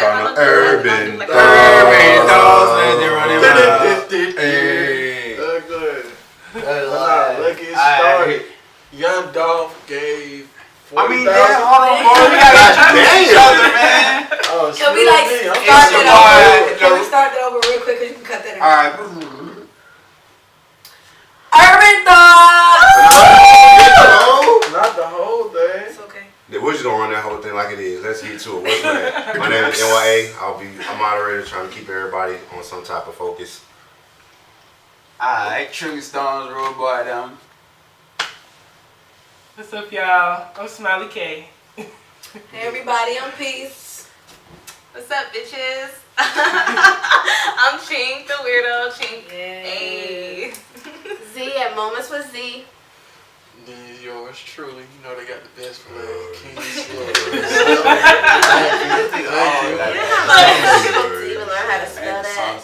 starting on urban Urban dogs, man, they running wild. Hey. Good. Let's get started. Young Dolph gave 40,000. I mean, damn, hold on, bro. We gotta introduce each other, man. Oh, Can we like I'm start sorry. that over? Can we start that over real quick? Cause you can cut that out. All right. Urban thoughts. Not the whole thing. It's okay. We're just gonna run that whole thing like it is. Let's get to it. What's my name? My name is NYA. I'll be a moderator trying to keep everybody on some type of focus. Alright, Trillion Stones, Road Boy, them. What's up, y'all? I'm Smiley K. Hey everybody, I'm Peace. What's up, bitches? I'm Chink, the weirdo Chink. Hey. Z at Moments with Z. Then yours truly. You know they got the best flag. King To even learn how to spell that.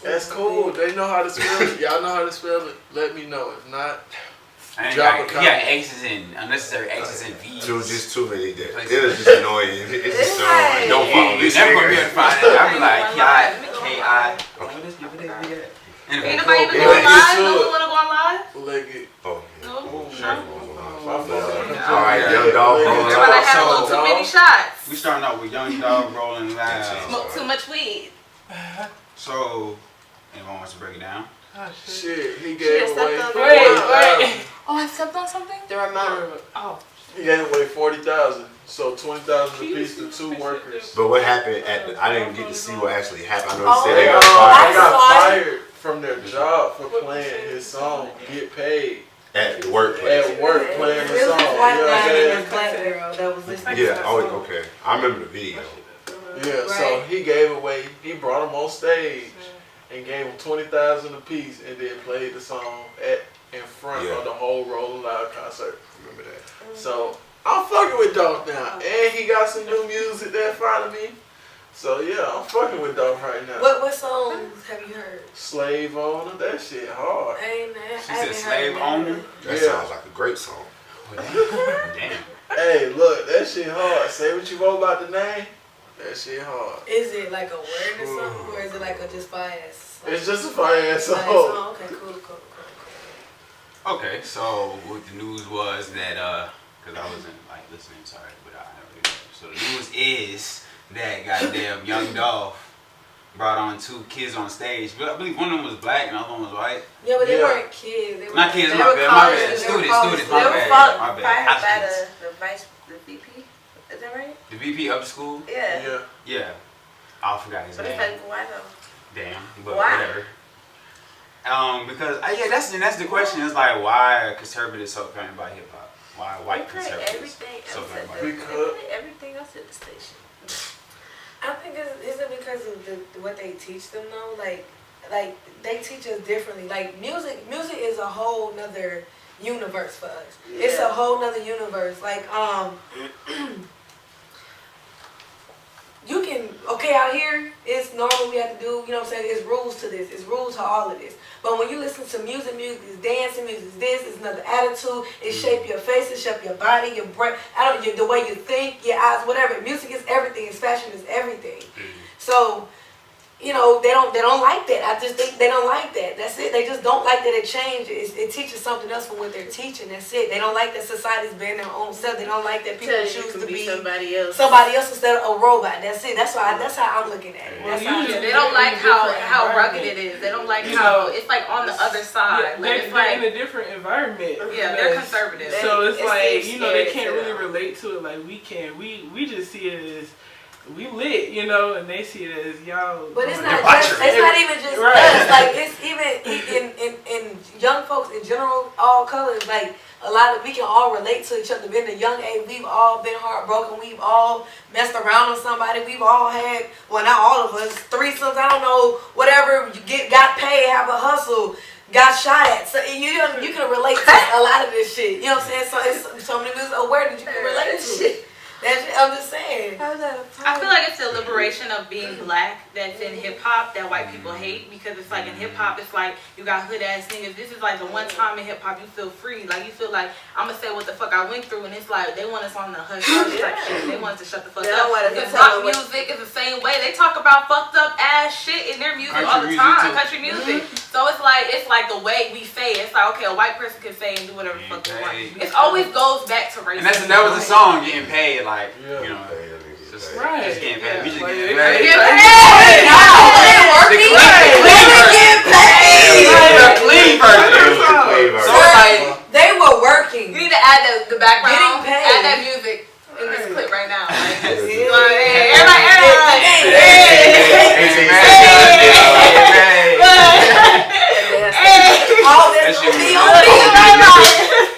That's cool. They know how to spell it. Y'all know how to spell it. Let me know. If not, Yeah, X's and unnecessary X's and V's. Just too many there. It's just annoying. It's just like, don't follow You this never gonna be able nigga. to find it. I'll be like, K-I. Anyway, Ain't nobody even going live? No one wanna go on live? leg it. Oh, No. alright, Young Dog. Everybody had a little too many shots. we starting out with Young Dog rolling loud. Smoke too much weed. So, anyone wants to break it down? Oh, Shit, he She gave had away. stepped on Wait. Oh, I stepped on something? the remote. Oh. He gave away 40,000. So 20,000 apiece to 2 workers. But what happened I didn't get to see what actually happened. I know you Oh, said They they got got fired fired from their job for playing his song. Get paid at the workplace. at work playing the It was song. this You white know what I'm guy saying? and this black girl that was listening. Yeah, oh, okay. I remember the video. Yeah, so he gave away, he brought them on stage and gave them 20,000 apiece and then played the song in front of the whole Rolling Loud concert. Remember that. So I'm fucking with Dolph now. And he got some new music there in front of me. So yeah, I'm fucking with Dolph right now. What songs have you heard? Slave Owner, that shit hard. Hey man, She said Slave Owner. That Yeah. sounds like a great song. Damn. Hey, look, that shit hard. Say what you want about the name. That shit hard. Is it like a word or something, or is it like a just fire ass? It's just a fire ass song. Okay, cool. Okay, so what the news was that, because I wasn't like listening, sorry, but I never did. So the news is that goddamn Young Dolph brought on 2 kids on stage. But I believe one of them was black and the other one was white. Yeah, but they Yeah. weren't kids. They were Not kids, they my were bad, college- my bad. they were Students, college students, my They bad. were fired My bad. by Applicants. the VP. Is that right? The VP of the school? Yeah. Yeah. Yeah. I forgot his But it's name. like, why though? Damn, but Why? whatever. Because that's the question. It's like, why are conservatives so concerned about hip hop? Why are white We play conservatives everything so else concerned at about the, hip Because- they play everything else at the station. I think is it because of what they teach them though? Like they teach us differently. Like music is a whole nother universe for us. Yeah. It's a whole nother universe. Like you can out here it's normal we have to do, you know what I'm saying, it's rules to this, it's rules to all of this. But when you listen to music is dancing, music is this, it's another attitude, it shape your face, it shape your body, your brain, the way you think, your eyes, whatever. Music is everything, it's fashion is everything. So, you know, they don't like that. I just think they don't like that. That's it. They just don't like that it changes. It teaches something else from what they're teaching. That's it. They don't like that society's being their own self. They don't like that people choose to be somebody else instead of a robot. That's it. That's how I'm looking at it. Well, That's how usually They don't like how Different rugged environment. it is. They don't like You how know, it's like on the other side. Yeah, Like they're it's like in a different environment. yeah, they're Because- conservative. So it's It like, seems you know, they scary can't to really them. relate to it like we can. We just see it as we lit, you know, and they see it as y'all. But it's going not out. just, it's not even just Right. us. Like it's even in young folks in general, all colors. Like a lot of we can all relate to each other. In a young age, we've all been heartbroken. We've all messed around with somebody. We've all had, well, not all of us, threesomes. I don't know, whatever. You got paid, have a hustle. Got shot at. So you can relate to a lot of this shit. You know what I'm saying? So it's so many ways of where that you can relate to. I'm just saying. How's that a I feel like it's the liberation of being black that's in hip hop that white people hate, because it's like in hip hop it's like you got hood ass niggas. This is like the one time in hip hop you feel free, like you feel like I'm gonna say what the fuck I went through, and it's like they want us on the hush hush type shit. They want us to shut the fuck They don't want up. us to Because tell rock them what- music is the same way. They talk about fucked up ass shit in their music all the Country time. music too. Country music. So it's like the way we say it. It's like, okay, a white person can say and do whatever the fuck they want. It always goes back to racism. And that was the song, getting paid, like, Yeah. you know, Just Right. just getting paid. We just Like, getting they- paid. Get Right. paid! Working. Women get paid. The clean version. So it's like, They were working. You need to add the background. Getting paid. Add that music in this clip right now. Like, Yeah. everybody, All this That shit on me, was- on me,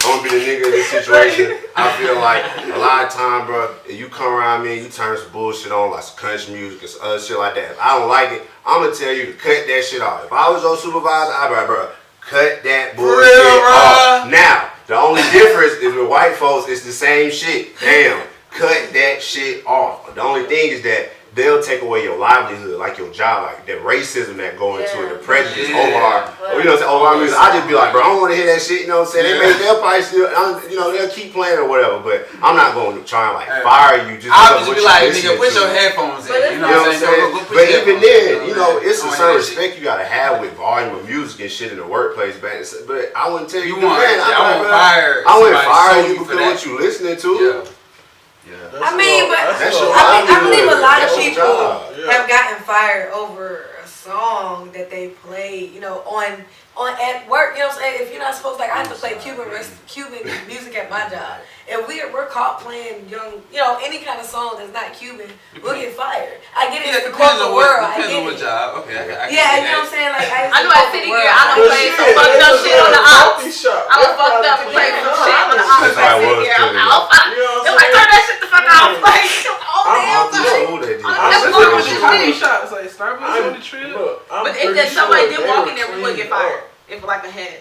I'm gonna be the nigga in this situation. I feel like a lot of time, bro, if you come around me and you turn some bullshit on, like some country music and some other shit like that, if I don't like it, I'm gonna tell you to cut that shit off. If I was your supervisor, I'd be like, bro, cut that bullshit off. Now, the only difference is with white folks, it's the same shit. Damn, cut that shit off. The only thing is that they'll take away your livelihood, like your job, like the racism that go into it, the prejudice over our, you know what I'm saying, over our music. I just be like, bro, I don't want to hear that shit, you know what I'm saying? They'll probably still, you know, they'll keep playing or whatever, but I'm not going to try and like fire you just I'll because just of be what like, you nigga, listening put to. your headphones in. But You it's know You know what what I'm I'm saying? saying? Go put But your even headphones then, in, you know, it's a I certain wanna hear shit. respect you gotta have with volume of music and shit in the workplace, but I wouldn't tell you, You want, man, I won't fire. I wouldn't somebody fire solely you for because that. what you listening to. Yeah. I mean, but That's your I believe a lot of That's your people job. have gotten fired over a song that they played, you know, on at work. You know what I'm saying? If you're not supposed to, like, I have to play Cuban music at my job. If we're caught playing any kind of song that's not Cuban, we'll get fired. I get it. It's the corporate world. I Depends get on what it. job. Okay, I can Yeah, see you know what I'm that. saying? Like, I know at City Gear, I don't But play shit, some fucked up shit on the ops. I I was fucked up and played some shit on the ops. That's how it was, Gear. I'm too. out. You know They're what like, I'm turn that shit the fuck off. Like, oh damn, I'm sorry. cool that That's That's what like I'm with the coffee shops, like Starbucks on the trip. But if there's somebody did walk in there, we would get fired. If like a head.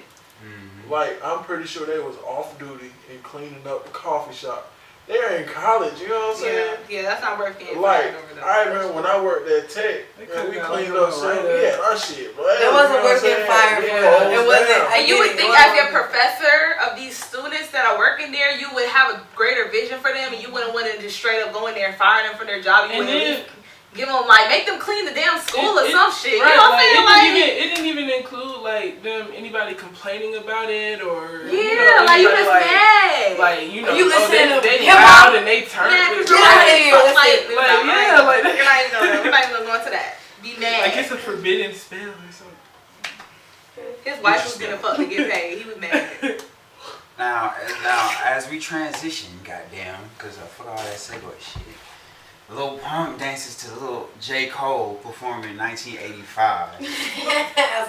Like, I'm pretty sure they was off duty and cleaning up the coffee shop. They're in college, you know what I'm saying? Yeah, that's not worth getting Like, fired over though. I remember when I worked at Tech, They man, we could've got cleaned like a up so little we write-up. had our shit, bro. It wasn't worth getting fired for. It wasn't. And you would think as your professor of these students that are working there, you would have a greater vision for them, and you wouldn't want to just straight up go in there and fire them from their job. You And would at then- least give them like make them clean the damn school or some shit. Right, You know what I'm saying? Like, it didn't even include like anybody complaining about it or yeah, like you anybody, just mad. like you know, You listen to they hip-hop. loud and they turn. Yeah, it. because you're not Yeah, fuck, that's it. we're Like, not- yeah, like- we're not even gonna go into that. Be mad. Like it's a forbidden spell or something. His wife was gonna fuck to get paid. He was mad. Now, as we transition, goddamn, because I forgot all that segue shit. Lil Pump dances to Lil J. Cole performing in 1985.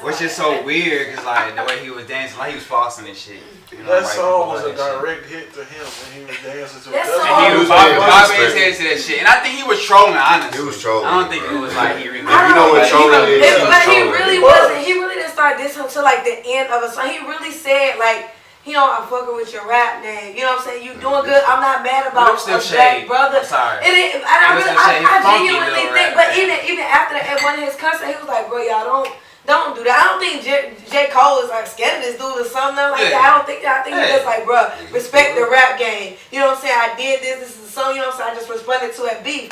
Which is so weird, because like the way he was dancing, like he was flossing and shit. You know, That white song people was a love that shit. direct hit to him, and he was dancing to it. That That's song- why And he was was being bobbing his head disrespectful. to that shit. And I think he was trolling, honestly. He was trolling, I don't think bro. it was like he really. You know what trolling is? But he Trolling. really wasn't. He really didn't start this until like the end of a song. He really said like, I'm fucking with your rap name. You know what I'm saying? You doing good. I'm not mad But about it was still a black shade. brother. I'm sorry. It is, and It was still shade. I Funky genuinely little think, rap, but man. even after that, at one of his concerts, he was like, bro, y'all don't do that. I don't think J. Cole is like scared of this dude or something like that. I think he's just like, bro, respect the rap game. You know what I'm saying? I did this. This is a song. You know what I'm saying? I just responded to a beef.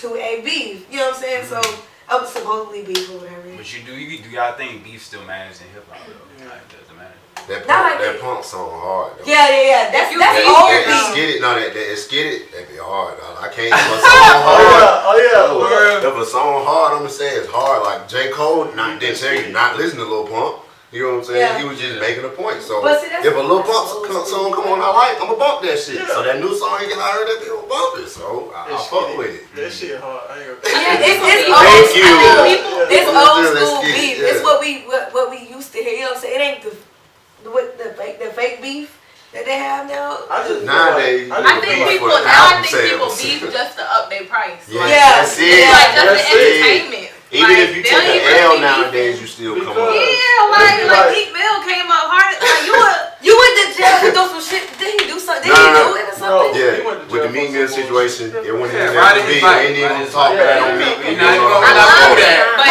You know what I'm saying? So I was supposedly beef or whatever. But do y'all think beef still matters in hip hop though? Like, does it matter? That punk song hard though. Yeah. That's That old Skid beef. It, no, that Skid It, that be hard. Dog. I can't. If a song hard, if a song hard, I'm gonna say it's hard. Like J. Cole, didn't say you not listen to Lil Pump. You know what I'm saying? Yeah. He was just making a point. So But see, that's- if a Lil Pump that's song come on, I like, I'ma bump that shit. So that new song, I heard that people bump it. So I fuck with it. That shit hard. I ain't gonna Yeah, it's Thank old. you. I think it's Yeah. old Let's school get it, beef. yeah. It's what we used to hear. You know what I'm saying? It ain't the fake beef that they have now. I just Nowadays, I think people now. I think people beef just to up their price. Yeah, Yeah. that's it. Like just That's for it. entertainment. Even Like, if you they take don't an even L be nowadays, beefing. you still come Because- on. Yeah, like Meek Mill came up hard. Like you You went to jail to do some shit. Did he do something? Did No, he no, do it or something? Yeah, He went to with the jail Meek Mill situation, it wouldn't even riding be. his bike. Ain't even talk bad on Meek. We're not even gonna love do that. But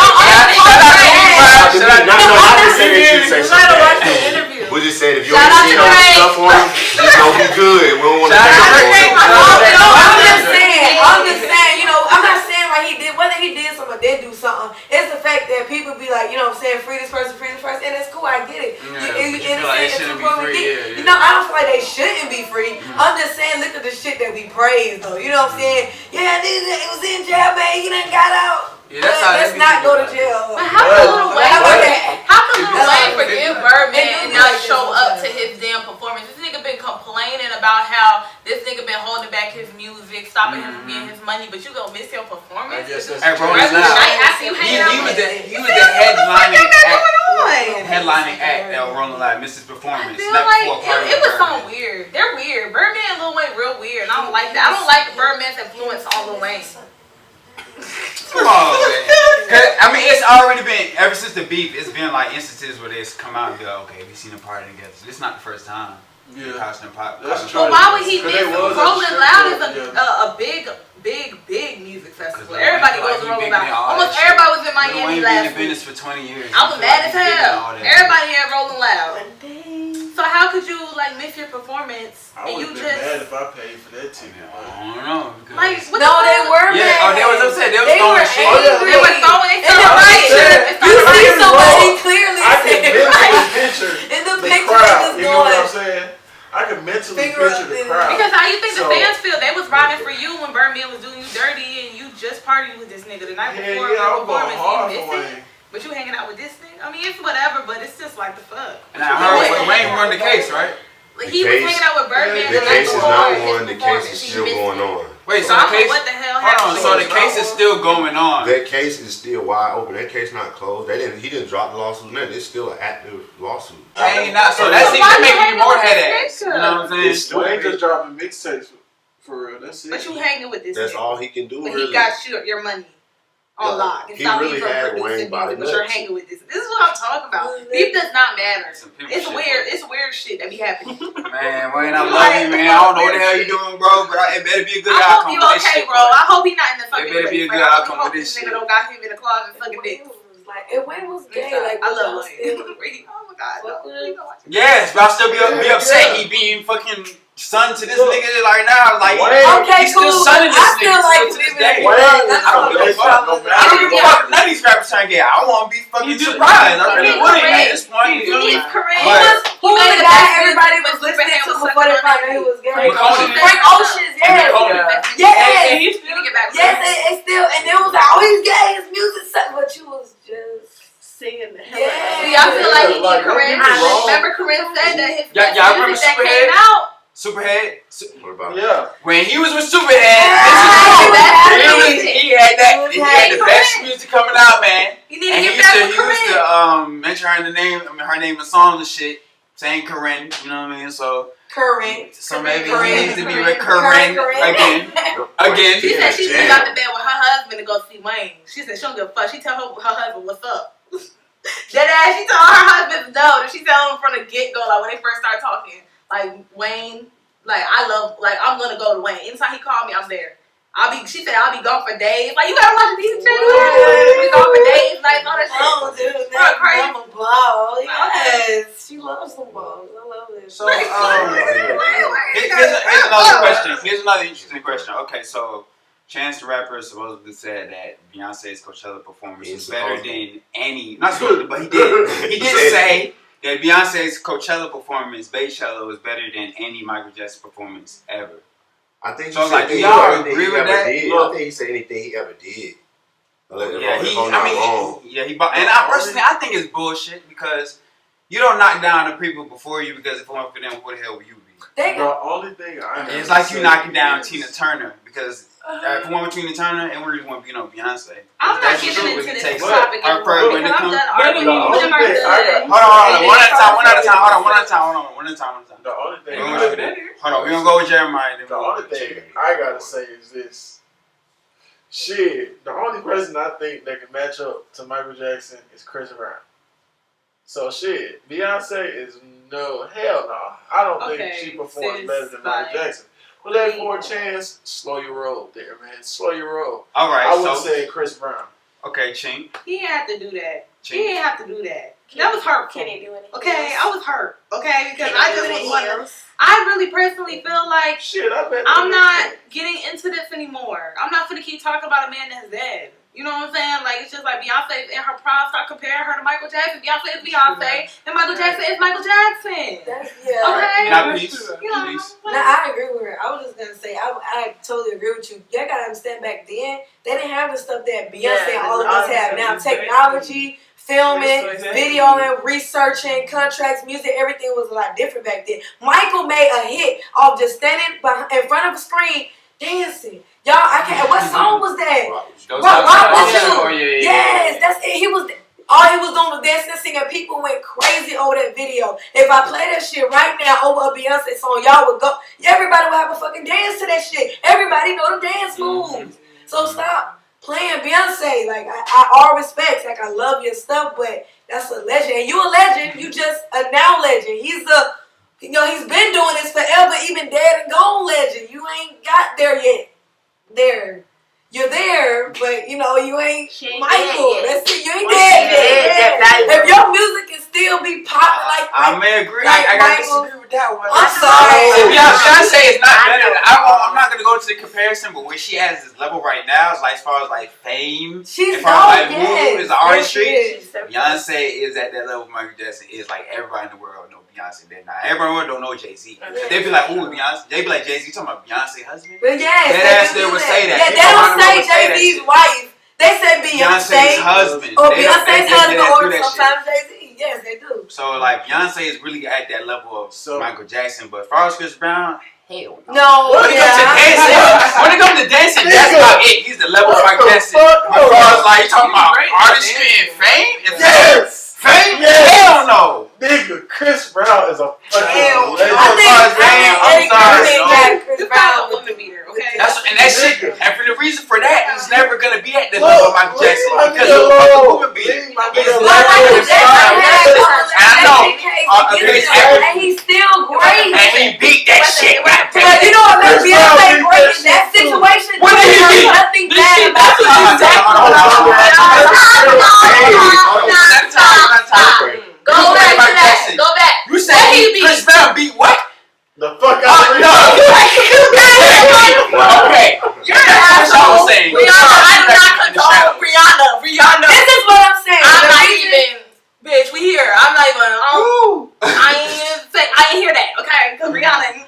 No, I just said that you say You might have watched the something. interview. We just said if you Shout ain't out seen to all this Ray. stuff on him, just know he good. We don't want to Shout out to take Ray. it. I'm just saying, you know, I'm not saying like he did, whether he did something or didn't do something. It's the fact that people be like, you know what I'm saying, free this person, and it's cool, I get it. Yeah, but you feel like it shouldn't be free, yeah. You know, I don't feel like they shouldn't be free. I'm just saying, look at the shit that we praise though. You know what I'm saying? Yeah, it was in jail, man. He done got out. Yeah, that's how Let's they be not go to thinking jail. But how can Lil Wayne Like, forgive Birdman and not show up to his damn performance? This nigga been complaining about how this nigga been holding back his music, stopping him from getting his money, but you gonna miss your performance? I guess that's Hey, bro, true. it's not. I see you hanging out He was with the headlining act that was Rolling Loud, missed his performance. I feel Not like before Cardi it was Birdman. so weird. They're weird. Birdman and Lil Wayne real weird, and I don't like that. I don't like Birdman's influence on Lil Wayne. Come on, man. 'Cause, I mean, it's already been, ever since the beef, it's been like instances where they come out and be like, okay, we seen them party together. So this is not the first time. Yeah. Costume pop. That's But true. why would he Cause miss they was at the Rolling strip Loud is club, a big music festival. Lil Everybody Wayne goes to feel like he Rolling bigger than Loud. all Almost that shit. everybody was in Lil Miami Wayne been in last week. business for 20 years. I was mad as hell. Everybody had Rolling Loud. One day. So how could you like miss your performance I and would you have been mad just if I paid for that ticket. I don't know. Because like what no, the they fuck? were yeah, mad. oh, they was upset. They was They throwing were shit. angry. They were throwing it And to the the right. said, You see somebody clearly I can said, mentally picture in the the picture crowd. they was You know what I'm going. saying? I can mentally Figure picture out the the- crowd. Because how you think the So- fans feel? They was riding for you when Birdman was doing you dirty and you just partied with this nigga the night Hell before yeah, I the was going hard performance. You for miss it? Wayne. But you hanging out with this nigga? I mean, it's whatever, but it's just like the fuck. And I heard Wayne won the case, right? Like, The he was case- hanging out with Birdman The the night case is before not his on. The case performance. is He still missed going it. on. Wait, So so I the don't know case. what the hell Hold happened. on, so the case is still going on. That case is still wide open. That case not closed. He didn't drop the lawsuit. Nothing. It's still an active lawsuit. Ain't not, so So that's why even you making me hanging more with this headaches. You nigga? know what I'm saying? It's Wayne just dropping mixtapes for real. That's it. But you hanging with this That's nigga. all he can do. But Really. he got your money on Yeah, lock. It's he not really you from had producing Wayne by music, the but you're nuts. hanging with this. This is what I'm talking about. Beef does not matter. Some people It's shit, weird. bro. It's weird shit that be happening. Man, Wayne, I love you, man. I don't know what the hell you doing, bro, but it better be a good I hope outcome you with this okay, shit, bro. I hope he not in the fucking better be a place. good Like, I outcome hope with this this nigga shit. don't got him in the closet sucking dick. Like, if Wayne was gay, like, I love y'all Wayne. still- Oh my god, no. We gonna watch it. Yes, but I'll still be upset. He being fucking son to this nigga right now. Like, Wayne- Okay, he's still cool. sonning this I nigga still like to this him. day. Wayne That's I don't all give a that's fuck. trouble. No I don't give a Yeah. fuck. None of these rappers trying to get. I won't be fucking surprised. I really Yeah. wouldn't at this point. You feel me? He's correct. But- Who was the made guy best everybody music was when listening Superman to was before sucking they on found that out he dick. was gay? Frank Ocean. Frank Ocean's, yes. Conan. Yes. And he's You need to get back to Yes, that. it's still, and it was like, oh, he's gay, his music sucked, but you was just. Singing the hell Yeah. See, I feel like he need Like, don't Corinne. get me wrong. Remember Corinne said that his Yeah, best y'all remember music that Superhead? came out. Superhead. What about Yeah. When he was with Superhead, he had the best music coming out, man. You need And to he get back used with to Corinne. mention her in the name, her name in songs and shit, saying Corinne. You know what I mean? So Current. maybe he Corinne. needs to be Corinne. with Corinne again. Again. She said she Damn. got to bed with her husband to go see Wayne. She said she don't give a fuck. She tell her husband what's up. That ass, she told her husband no. She tell him from the get go, like when they first started talking, like Wayne, like I'm gonna go to Wayne. Anytime he called me, I'm there. She said I'll be gone for days. Like you gotta watch these chicks. Be gone for days, like all that shit. Oh, dude, Bro, that's crazy. I'm a ball. Yes, she loves some balls. I love this. So here's another question. Here's another interesting question. Okay, so Chance the Rapper supposedly said that Beyonce's Coachella performance is better than any. Not supposedly, but he did. He did say that Beyonce's Coachella performance, Baychella, was better than any Michael Jackson performance ever. I think So he it's like, said do y'all anything agree he with ever that? did. I think he said anything he ever did. I think it's bullshit because you don't knock down the people before you because if it weren't for them, where the hell would you be? They The only thing I It's like you knocking down Tina Turner because if it weren't Tina Turner, it wouldn't want to be Beyonce. I'm not That's getting just into what it this takes. topic Her anymore prayer when it because I'm comes. done arguing. The only Them are thing I good. Hold on. One at a time. One at a time. One at a time. The only thing Hold on. We're going to go with Jeremiah. Then The we'll go only with thing Jerry. I gotta say is this. Shit, the only person I think that can match up to Michael Jackson is Chris Brown. So shit, Beyonce is hell no. I don't think Okay, she performs sis, better than Michael like- Jackson. With that more chance, slow your roll there, man. Slow your roll. All right, I would so say Chris Brown. okay, Chink. He didn't have to do that. Chink. He didn't have to do that. That was hurtful. Can he do anything? Okay, I was hurt. Okay, because Can I he just do was anything wondering. else? I really personally feel like Shit, I bet. I'm not getting into this anymore. I'm not gonna keep talking about a man that's dead. You know what I'm saying? Like, it's just like Beyonce in her prime, start comparing her to Michael Jackson. Beyonce is Beyonce, and Michael Jackson is Michael Jackson. That's, Okay. Now, please. You know, Please. No, I agree with her. I was just gonna say, I totally agree with you. Y'all gotta understand, back then they didn't have the stuff that Beyonce and all of us have now. Technology, filming, videoing, researching, contracts, music, everything was a lot different back then. Michael made a hit off just standing in front of a screen dancing. Y'all, I can't. What song was that? Rock with You. Yes, that's it. He was. All he was doing was dancing and singing. People went crazy over that video. If I play that shit right now over a Beyonce song, y'all would go. Everybody would have a fucking dance to that shit. Everybody know the dance moves. So stop playing Beyonce. Like, all respects. Like, I love your stuff, but that's a legend. And you a legend. You just a now legend. He's a, he's been doing this forever, even dead and gone legend. You ain't got there yet. You're there, but you ain't Michael. That's it. You ain't dead yet. If your music can still be popping like I may agree. like I gotta Michael. disagree with that one. I'm sorry. Beyonce is not better. I'm not gonna go into the comparison, but where she has this level right now is like, as far as like fame, She's as far as like dope, mood, yes. as an artistry. Yes, she is. Beyonce is at that level. Michael Jackson is like everybody in the world know Beyonce. They're not. Everybody in the world don't know Jay-Z. They be like, ooh, Beyonce. They be like, Jay-Z talking about Beyonce husband. But yes, They would say that. Yeah, they People don't say would say that Jay-Z's shit. wife. They say Beyonce's Beyonce husband. or They don't- Beyonce's they husband, do or that shit. sometimes Jay-Z. Yes, they do. So like Beyonce is really at that level of So- Michael Jackson, but as far as Chris Brown, hell no. No, When it comes to dancing, that's about it. He's the level of Michael Jackson. But as far as like you talking about artistry and fame, Yes! fame, Yes! hell no. Nigga, Chris Brown is a fucking Hell, legend. I think I'm sorry, no. Chris you Brown found a with woman beater, okay? And that shit, and for the reason for that, he's never gonna be at the Look, level of Michael leave Jackson my because nigga he's a alone. woman beater. Leave my He's nigga never alone. gonna start. I know. and he's still great. And he beat that shit. But you know what makes Chris Brown Beyonce beat great that in that shit, too. situation? What did he There's beat? nothing This bad shit, about that's Go back to that. Go back. You said What he beat? Chris Brown beat what? The fuck out of No. here. Okay. You're an That's what I asshole. was saying. Rihanna, I do not In the condone shadows. Rihanna. This is what I'm saying. I'm The not reason- even. Bitch, we here. I'm not even. I ain't hear that. Okay, because Rihanna.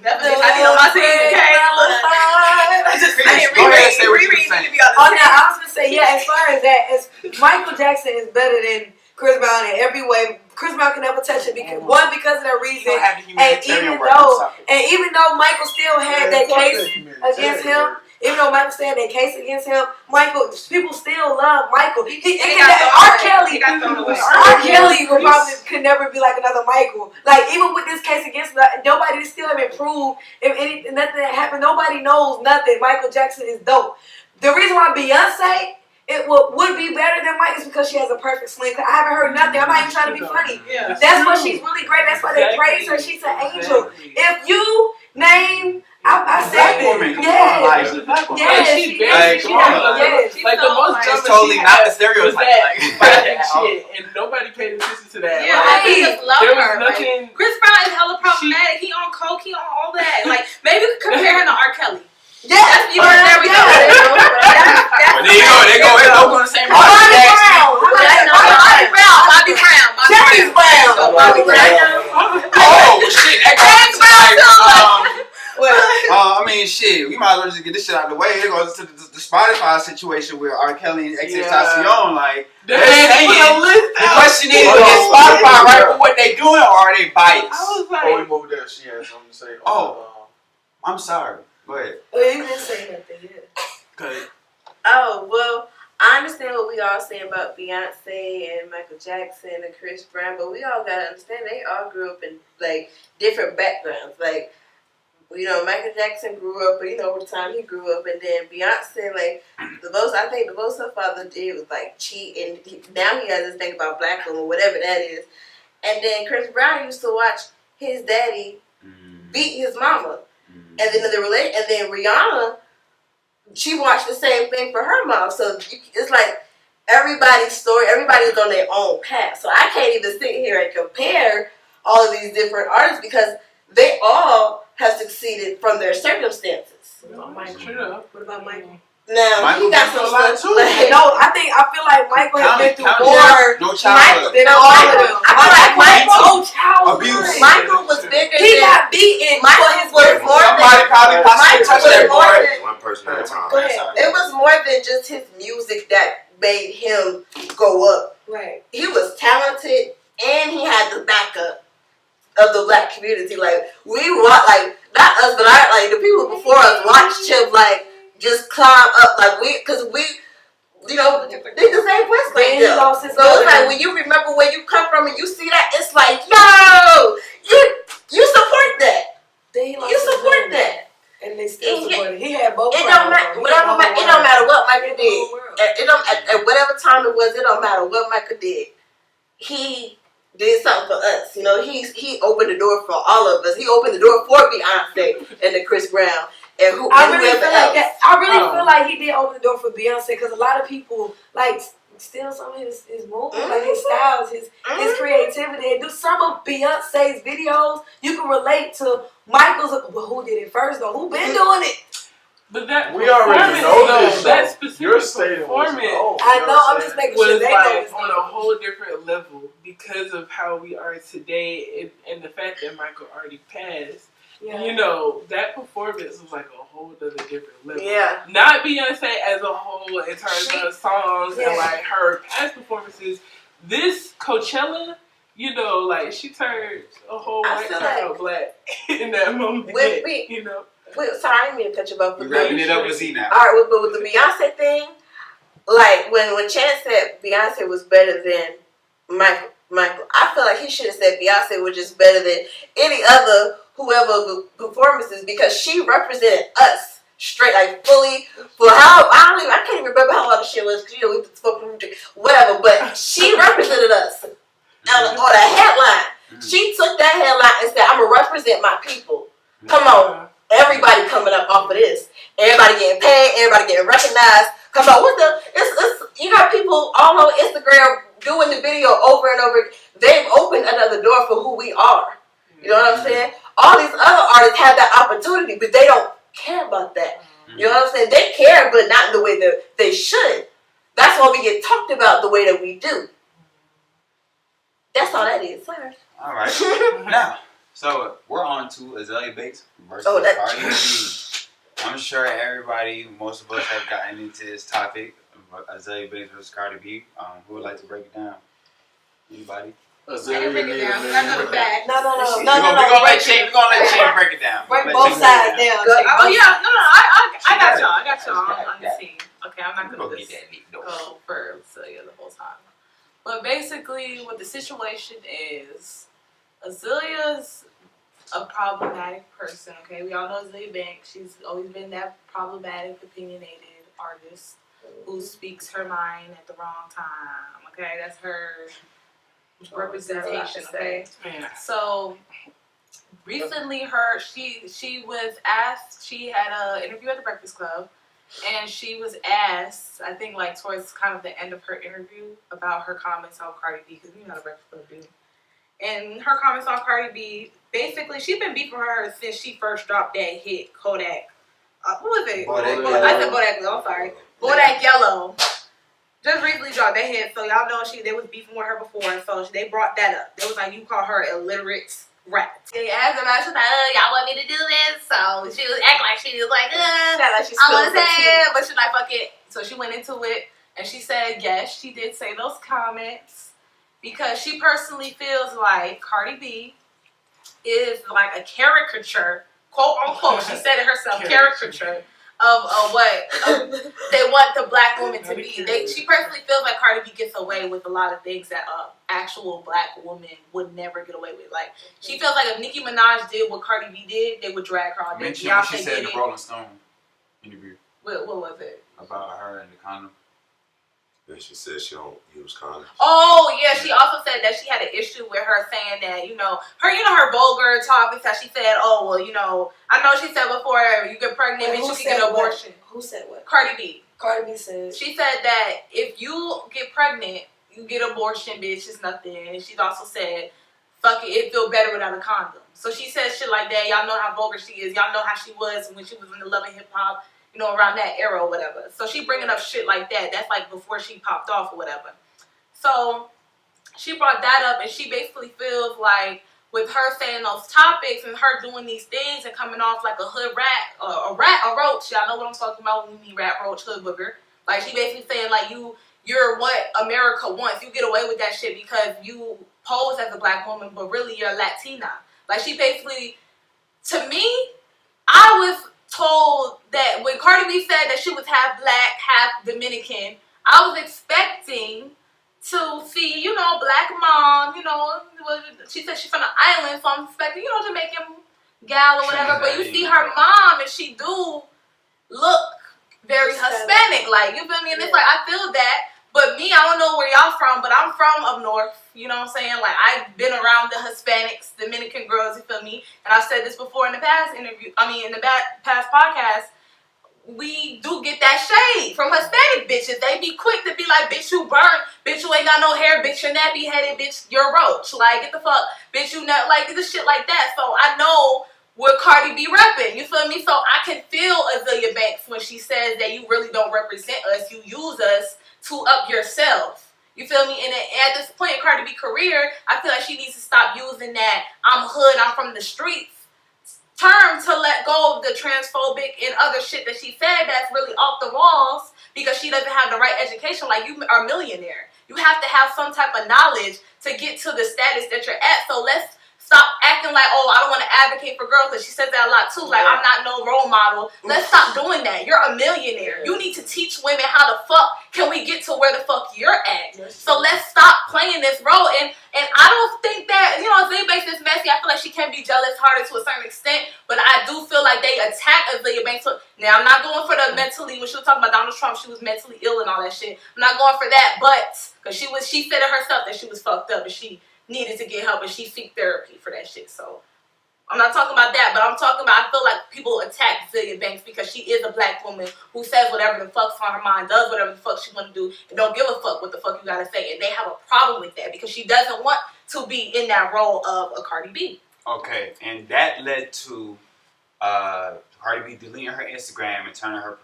That bitch, I need on my team. Okay. I didn't Go ahead and say what you were reread. saying. Oh, now I was gonna say, yeah. As far as that, as Michael Jackson is better than Chris Brown in every way. Chris Brown can never touch it because because of that reason, and even though Michael still had that case against him, even though Michael still had that case against him, people still love Michael. R. Kelly will probably could never be like another Michael. Like even with this case against him, nobody still haven't proved nothing that happened. Nobody knows nothing. Michael Jackson is dope. The reason why Beyonce would be better than Mike is because she has a perfect sling. I haven't heard nothing. I'm not even trying to be funny. Yeah. That's why she's really great. That's why they praise her. She's an angel. If you name, I said woman, this. come on, like, Yes. come on. Yes. Like the most It's drama totally she not had the stereotype. was that Like, violent shit, and nobody paid attention to that. Yeah, Like, I just love there her. was nothing. Like, Chris Brown is hella problematic. He on coke. He on all that. Like maybe we could compare him to R. Kelly. Yes. You know, there we go. There you go. They go on the same Bobby Brown. Oh shit! That goes Brown. I mean, shit. We might as well just get this shit out of the way. It goes to the Spotify situation with R. Kelly and XXXTentacion. Like, They saying put a list the out. question is Spotify right for what they doing, or are they biased? I was Before we like, move there, she has something to say. I'm sorry. Go ahead. You didn't say nothing yet. Oh, well, I understand what we all say about Beyonce and Michael Jackson and Chris Brown, but we all gotta understand they all grew up in like different backgrounds. Like, Michael Jackson grew up, but over the time he grew up, and then Beyonce, like I think the most her father did was like cheat, and now he has this thing about black women, whatever that is. And then Chris Brown used to watch his daddy beat his mama. and then and then Rihanna, she watched the same thing for her mom. So it's like everybody's story, everybody's on their own path. So I can't even sit here and compare all of these different artists because they all have succeeded from their circumstances. What about Michael? Now Michael he got some stuff too. No, I feel like Michael has been through more no childhood. than all of them. I feel like Michael, abuse. Michael was bigger. He than, got beaten. Michael was more Somebody probably touched that boy. One person at a time. Go ahead. It was more than just his music that made him go up. Right. He was talented and he had the backup of the black community. Like we watch, like not us, but like the people before us watched him like just climb up, like because we, you know, they the same place like them. So it's like when you remember where you come from and you see that, it's like, yo, you support that. You support that. And they still support it. He had both. It don't matter. It don't matter what Michael did. It don't at whatever time it was. It don't matter what Michael did. He did something for us. You know, he opened the door for all of us. He opened the door for Beyonce and the Chris Brown. And I really feel like he did open the door for Beyonce because a lot of people like steal some of his moves, like his styles, his creativity. And do some of Beyonce's videos you can relate to Michael's. Well, who did it first though? Who been doing it? But that we already know this. That specific Your statement performance. I know. I'm just making sure was they like know on a whole different level because of how we are today and the fact that Michael already passed. Yeah. You know, that performance was like a whole other different level. Yeah. Not Beyonce as a whole in terms of songs and like her past performances. This Coachella, you know, like she turned a whole white child black in that moment. You know. Sorry, I didn't mean to cut you off. We're wrapping it up with Z now. All right, but with the Beyonce thing, like when Chance said Beyonce was better than Michael, I feel like he should have said Beyonce was just better than any other whoever performances because she represented us straight, like fully. For how I can't even remember how long the shit was. Cause, you know, we spoke whatever, but she represented us on the headline. She took that headline and said, "I'm gonna represent my people." Come on. Everybody coming up off of this. Everybody getting paid. Everybody getting recognized. Come on, it's you got people all on Instagram doing the video over and over. They've opened another door for who we are. You know what I'm saying? All these other artists have that opportunity, but they don't care about that. You know what I'm saying? They care, but not in the way that they should. That's why we get talked about the way that we do. That's all that is. Sorry. All right. Now. So we're on to Azalea Banks versus Cardi B. I'm sure everybody, most of us have gotten into this topic, Azalea Banks versus Cardi B. Who would like to break it down? Anybody? I can break it down. I know the facts. No. We're gonna let Shane break it down. Break both sides down. Oh yeah, no. I got y'all on the team. Okay, I'm not gonna just go for Azalea the whole time. But basically, what the situation is. Azalea's a problematic person, okay? We all know Azalea Banks. She's always been that problematic, opinionated artist who speaks her mind at the wrong time, okay? That's her representation, okay? So, recently she was asked, she had an interview at the Breakfast Club, and she was asked, I think like towards kind of the end of her interview, about her comments on Cardi B, because you know the Breakfast Club do. And her comments on Cardi B, basically, she's been beefing her since she first dropped that hit, Kodak. What was it? I said Bodak Yellow, I'm sorry. Bodak Yellow. Just recently dropped that hit, so y'all know they was beefing with her before, so they brought that up. They was like, you call her illiterate rat. They asked about, she was like, y'all want me to do this? So she was acting like she was like, I want to say it, but she's like, fuck it. So she went into it, and she said, yes, she did say those comments. Because she personally feels like Cardi B is like a caricature, quote unquote, she said it herself, caricature of what they want the black woman to be. She personally feels like Cardi B gets away with a lot of things that actual black woman would never get away with. Like, she feels like if Nicki Minaj did what Cardi B did, they would drag her all day. Mention what she said in the Rolling Stone interview. What was it? About her and the condom. And she said she don't use condoms. Oh yeah, she also said that she had an issue with her saying that her vulgar topics that she said. Oh well, I know she said before you get pregnant, bitch, you can get an abortion. Who said what? Cardi B. Cardi B said. She said that if you get pregnant, you get abortion, bitch. It's nothing. And she also said, fuck it feel better without a condom. So she said shit like that. Y'all know how vulgar she is. Y'all know how she was when she was in the Love and Hip Hop. Around that era or whatever. So she bringing up shit like that. That's like before she popped off or whatever. So she brought that up, and she basically feels like with her saying those topics and her doing these things and coming off like a hood rat, a roach. Y'all know what I'm talking about when we mean rat, roach, hood booger. Like she basically saying like you're what America wants. You get away with that shit because you pose as a black woman, but really you're Latina. Like she basically, to me, I was told that when Cardi B said that she was half black, half Dominican, I was expecting to see, black mom, she said she's from the island, so I'm expecting, Jamaican gal or whatever, but you see her mom and she do look very Hispanic, like, you feel me? And it's like, I feel that. But me, I don't know where y'all from, but I'm from up north. You know what I'm saying? Like, I've been around the Hispanics, Dominican girls, you feel me? And I've said this before in the past in the past podcast. We do get that shade from Hispanic bitches. They be quick to be like, bitch, you burnt. Bitch, you ain't got no hair. Bitch, you're nappy headed. Bitch, you're a roach. Like, get the fuck. Bitch, you not like this shit like that. So I know where Cardi B repping. You feel me? So I can feel Azealia Banks when she says that you really don't represent us. You use us to up yourself. You feel me? And at this point in Cardi B career, I feel like she needs to stop using that I'm hood, I'm from the streets term to let go of the transphobic and other shit that she said that's really off the walls because she doesn't have the right education. Like, you are a millionaire. You have to have some type of knowledge to get to the status that you're at. So let's stop acting like, oh, I don't want to advocate for girls, because she says that a lot too. Like, I'm not no role model. Let's stop doing that. You're a millionaire. You need to teach women how the fuck can we get to where the fuck you're at. So let's stop playing this role. And I don't think that, Azealia Banks is messy. I feel like she can be jealous-hearted to a certain extent, but I do feel like they attack Azealia Banks. Now, I'm not going for the mentally, when she was talking about Donald Trump, she was mentally ill and all that shit. I'm not going for that, but, because she said it herself that she was fucked up and she needed to get help, and she seek therapy for that shit. So I'm not talking about that, but I'm talking about, I feel like people attack Azealia Banks because she is a black woman who says whatever the fuck's on her mind, does whatever the fuck she want to do, and don't give a fuck what the fuck you gotta say. And they have a problem with that because she doesn't want to be in that role of a Cardi B. Okay, and that led to Cardi B deleting her Instagram and turning her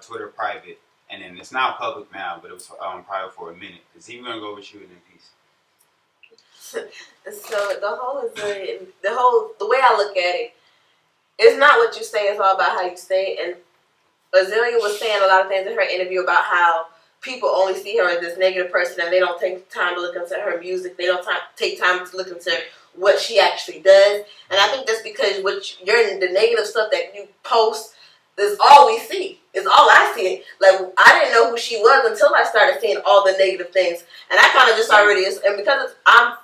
Twitter private, and then it's not public now, but it was private for a minute. Is he gonna go with you in peace? So the way I look at it, it's not what you say, it's all about how you say it. And Azealia was saying a lot of things in her interview about how people only see her as this negative person and they don't take time to look into her music. They don't take time to look into what she actually does. And I think that's because the negative stuff that you post is all we see. It's all I see. Like, I didn't know who she was until I started seeing all the negative things. And I kind of just already, and because I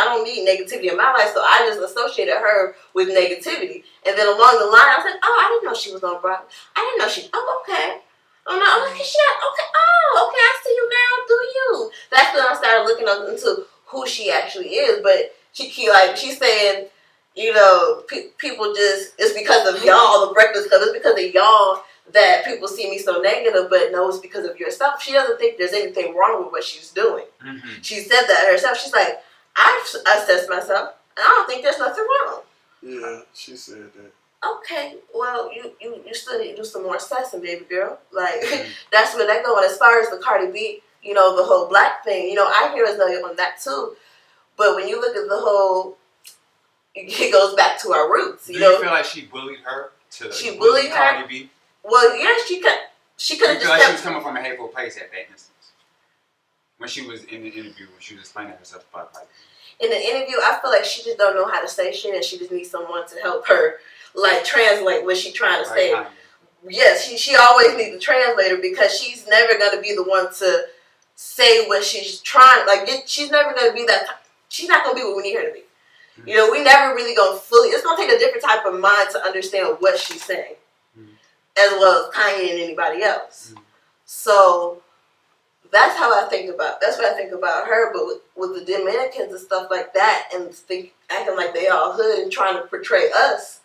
don't need negativity in my life, so I just associated her with negativity. And then along the line, I was like, oh, I didn't know she was on Broadway. I didn't know okay. I'm like, okay, okay, oh, okay, I see you, girl, do you? That's when I started looking into who she actually is. But she's saying, people just, it's because of y'all, the Breakfast Club, it's because of y'all that people see me so negative, but no, it's because of yourself. She doesn't think there's anything wrong with what she's doing. Mm-hmm. She said that herself. She's like, I've assessed myself, and I don't think there's nothing wrong. Yeah, she said that. Okay, well, you still need to do some more assessing, baby girl. Like, that's where they're going. As far as the Cardi B, the whole black thing, I hear Azealia on that too. But when you look at the whole, it goes back to our roots. Do you feel like she bullied her? She bullied her? Cardi B? Well, yeah, she could have just feel like she was coming from a hateful place at that instance? When she was in the interview, when she was explaining herself about Cardi B. In the interview, I feel like she just don't know how to say shit, and she just needs someone to help her, like, translate what she's trying to say. Yes, she always needs a translator because she's never going to be the one to say what she's trying. Like, she's never going to be that. She's not going to be what we need her to be. Mm-hmm. We never really going to fully. It's going to take a different type of mind to understand what she's saying, as well as Kanye and anybody else. Mm-hmm. So that's how I think about. That's what I think about her. But with the Dominicans and stuff like that, and acting like they all hood and trying to portray us.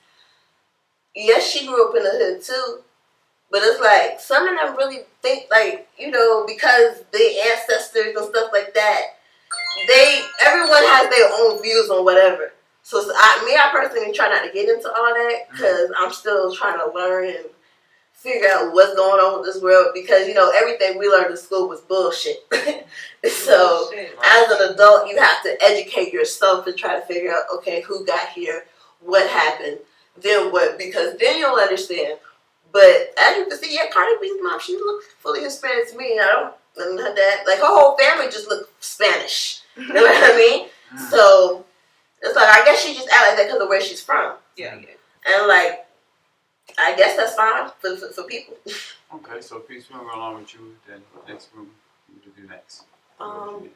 Yes, she grew up in the hood too, but it's like some of them really think like because their ancestors and stuff like that. Everyone has their own views on whatever. So I personally try not to get into all that because I'm still trying to learn and figure out what's going on with this world because everything we learned in school was bullshit. So as an adult, you have to educate yourself and try to figure out who got here, what happened, then what, because then you'll understand. But as you can see, Cardi B's mom, she looked fully Hispanic to me. I don't know that. Like her whole family just looked Spanish. You know what I mean? So it's like I guess she just act like that because of where she's from. Yeah. And like. I guess that's fine for people. Okay, so peace, we'll go along with you. Then next room, what do next? I'm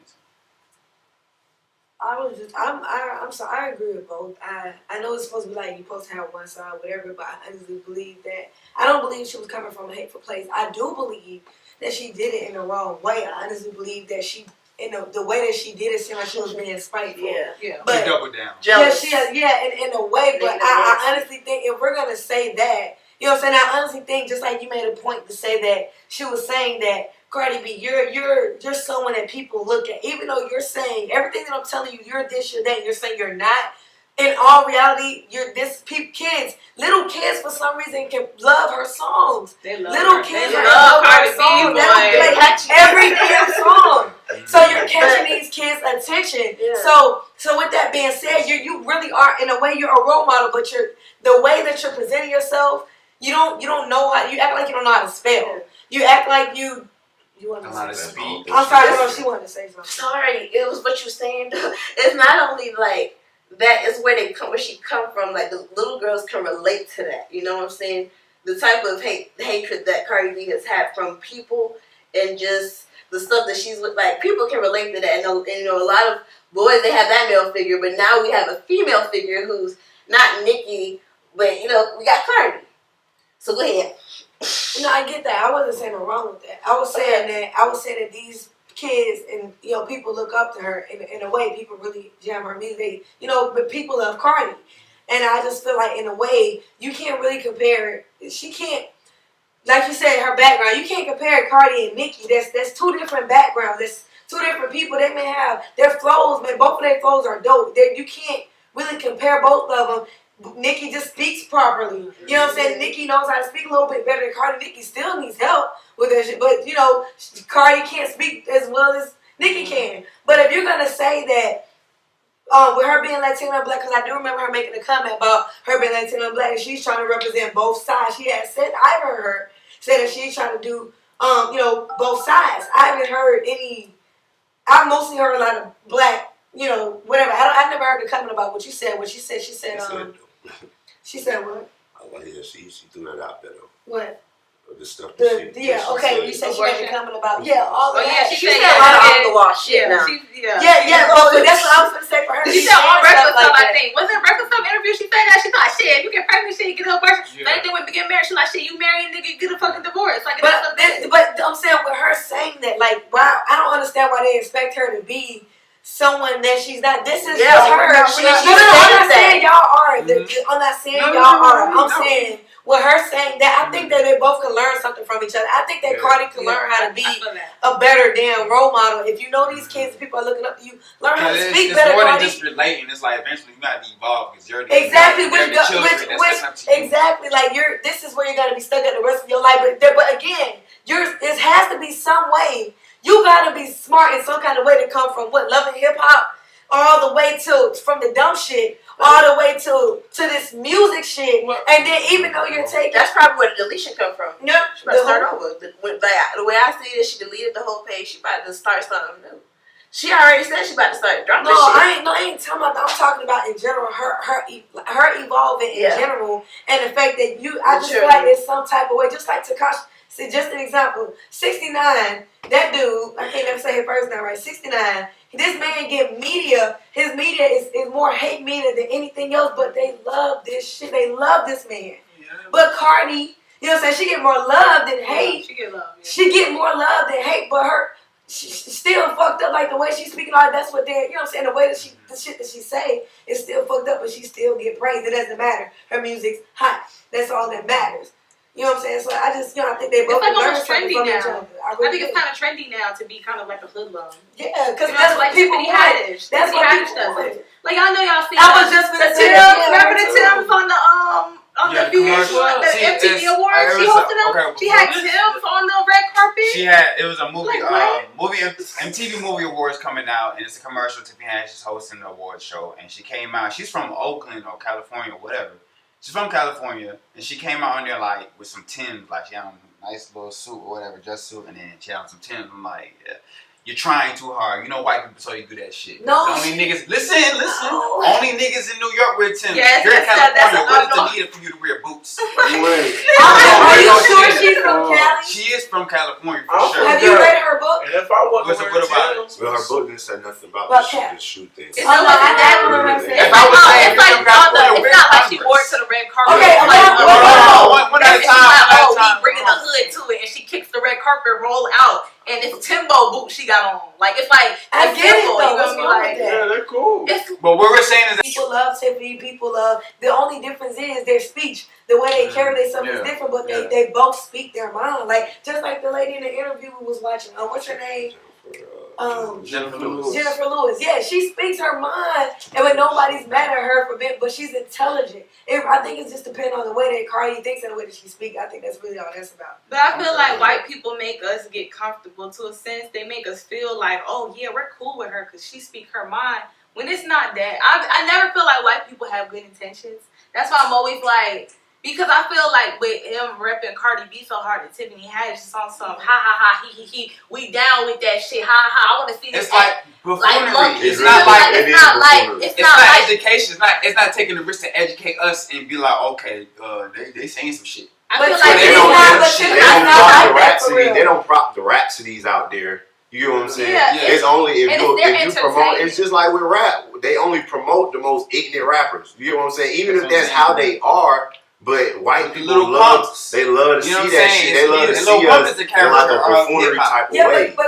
sorry. I agree with both. I know it's supposed to be like you're supposed to have one side, whatever. But I honestly believe that I don't believe she was coming from a hateful place. I do believe that she did it in the wrong way. I honestly believe that she. The way that she did it seemed like she was being spiteful. Yeah. But she doubled down. Jealous. In a way. But I honestly think if we're gonna say that, you know what I'm saying? I honestly think just like you made a point to say that she was saying that Cardi B, you're someone that people look at, even though you're saying everything that I'm telling you, you're this, you're that, you're saying you're not. In all reality, little kids for some reason can love her songs. They love little her. kids They love Cardi her B, songs. boy. They catch every damn song. So you're catching these kids' attention. Yeah. So with that being said, you really are in a way you're a role model, but the way that you're presenting yourself, you don't know how. You act like you don't know how to spell. You act like you want to speak. I'm sorry, I don't know if she wanted to say something. Sorry, it was what you're saying. It's not only like. That is where she come from. Like the little girls can relate to that. You know what I'm saying? The type of hatred that Cardi B has had from people, and just the stuff that she's with. Like people can relate to that. And a lot of boys they have that male figure, but now we have a female figure who's not Nicki, but we got Cardi. So go ahead. No, I get that. I wasn't saying wrong with that. I was saying that these kids and people look up to her in a way. People really jam her music. But people love Cardi, and I just feel like in a way you can't really compare. She can't, like you said, her background. You can't compare Cardi and Nicki. That's two different backgrounds. That's two different people. They may have their flows, but both of their flows are dope. You can't really compare both of them. Nicki just speaks properly. You know what I'm saying? Nicki knows how to speak a little bit better than Cardi. Nicki still needs help with that shit. But, Cardi can't speak as well as Nicki can. But if you're going to say that with her being Latino and Black, because I do remember her making a comment about her being Latino and Black, and she's trying to represent both sides. She had said, I heard her say that she's trying to do, both sides. I haven't heard I mostly heard a lot of Black, whatever. I never heard the comment about what you said. What she said, she said what? Oh, yeah, she threw that out there though. What? The stuff you said she made a comment about all of that. She said a lot of off the wall shit now. But that's what I was gonna say for her. She said on Breakfast Club, I think. Wasn't it Breakfast Club interview? She said that she thought, shit, if you get pregnant, shit, get her birth. Same thing when we get married. She like, shit, you marry a nigga, get a fucking divorce. Like, but I'm saying with her saying that, like, wow, I don't understand why they expect her to be someone that she's not. This is just her. I'm not saying y'all are. I'm not saying y'all are. I'm saying with her saying that, I think that they both can learn something from each other. I think that Cardi can learn how to be a better damn role model. If you know these kids, people are looking up to you. Learn how to speak better. It's more than just relating. It's like eventually you gotta evolve because you're exactly exactly like this is where you're gonna be stuck at the rest of your life. But again, it has to be some way. You gotta be smart in some kind of way to come from loving hip hop all the way from the dumb shit all the way to this music shit. And then even though you're taking, that's probably where the deletion come from. Yep. She about to start over. The way I see it, she deleted the whole page. She about to start something new. She already said she about to start dropping shit. I ain't talking about that. I'm talking about in general her evolving in general, and the fact that I just feel like it's some type of way, just like Tekashi. See, just an example, 69, that dude, I can't never say his first name right, 69, this man get media, his media is more hate media than anything else, but they love this shit, they love this man. Yeah. But Cardi, you know what I'm saying, she get more love than hate. She get love. Yeah. She get more love than hate, but She's still fucked up, like the way she's speaking all that's what they're, you know what I'm saying, the way that the shit that she say is still fucked up, but she still get praised. It doesn't matter. Her music's hot. That's all that matters. You know what I'm saying? So I just, I think they both it's like learn almost something trendy from each now. other. I think it's kind of trendy now to be kind of like a hoodlum. Yeah, because You know, that's what like people Tiffany want. Haddish. That's Tiffany what Haddish people does want. it. Like I know y'all see I was just the gonna say Tims. that, yeah, Remember the too. Tims on the commercial. the MTV Awards? She hosted them. Okay, she had Tims on the red carpet. It was a movie, Like, MTV Movie Awards coming out, and it's a commercial. Tiffany Haddish is hosting the award show, and she came out. She's from Oakland or California or whatever. She's from California, and she came out on there like with some Tims, like she had on a nice little suit or whatever, dress suit, and then she had on some Tims. I'm like, yeah. You're trying too hard. You know white people told you do that shit. No. Only niggas, listen. No. Only niggas in New York wear Timbs. Yes, You're in that's California. What is the no. need for you to wear boots? Are you sure she's from Cali? She is from California for I'm sure. Have you read her book? And if I wasn't What about it? Well, her book didn't say nothing about Well, the shoot thing. It's not like that. If I was saying It's like it's not like she wore it to the red carpet. Okay, It's like, one at a she's time. like, we bringing the hood to it, and she kicks the red carpet, roll out, and it's Timbo boots she got on. Like it's like I it's get it simple. though. You What's gonna be wrong like, with that? Yeah, they're cool. it's But what we're saying is that People love Tiffany. People love. The only difference is their speech. The way they carry themselves is different, but they both speak their mind. Like just like the lady in the interview we was watching. What's her name? Jennifer Lewis. Jennifer Lewis. Yeah, she speaks her mind, and when nobody's mad at her for being, but she's intelligent. I think it's just depending on the way that Cardi thinks and the way that she speaks. I think that's really all that's about. But I feel like white people make us get comfortable to a sense. They make us feel like, oh yeah, we're cool with her because she speaks her mind. When it's not that, I never feel like white people have good intentions. That's why I'm always like, because I feel like with him repping Cardi B so hard that Tiffany Haddish is on some ha ha ha he we down with that shit ha ha. I want to see this. It's like buffoonery. monkeys. It's not like It's it's not not like education. It's not taking the risk to educate us and be like, okay, they saying some shit. I But feel they like they it's don't, not- but they Tiffany don't not prop like the that for rhapsody. real. They don't prop the rhapsodies out there. You know what I'm saying? Yeah, It's only if and you it's their promote. entertainment. It's just like with rap. They only promote the most ignorant rappers. You know what I'm saying? Even That's if what that's I'm how saying. they are. But white The people little love, punks. they love to You know see what I'm that saying? shit. They love to The see little punk us is the in like a character of buffoonery hip-hop. type of Yeah, way. but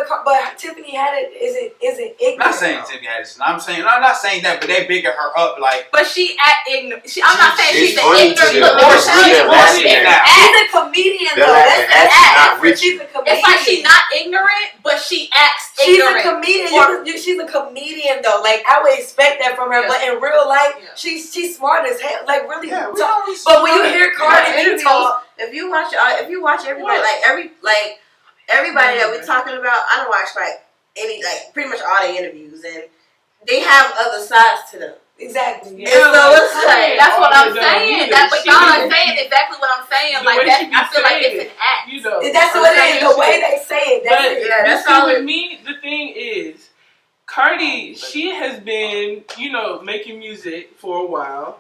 Tiffany Haddish isn't ignorant. I'm not saying Tiffany Haddish. I'm not saying that, but they bigging her up like. But she act ignorant. I'm not saying It's she's an funny to ignorant, them. but It's she's really laughing bullshit. now. She's a comedian They're though. like, That's that's the act. not with She's you. a comedian. It's like she's not ignorant, but she acts She's ignorant. a comedian. Or- She's a comedian though. Like I would expect that from her, Yeah. but in real life, Yeah. she's smart as hell. Like really. Yeah, we talk. always But when you smart. hear Cardi B talk, If you watch everybody, everybody that we're talking about, I don't watch pretty much all the interviews, and they have other sides to them. exactly. And so it's like, That's what I'm All the saying. dumb That's what shit. y'all are saying. Exactly what I'm saying. The Like way that, she be I feel like saying it's an act. You know, That's what it is. The way they say it. That's But it. Yeah, that's see, all with it- me, the thing is, Cardi, she has been, making music for a while.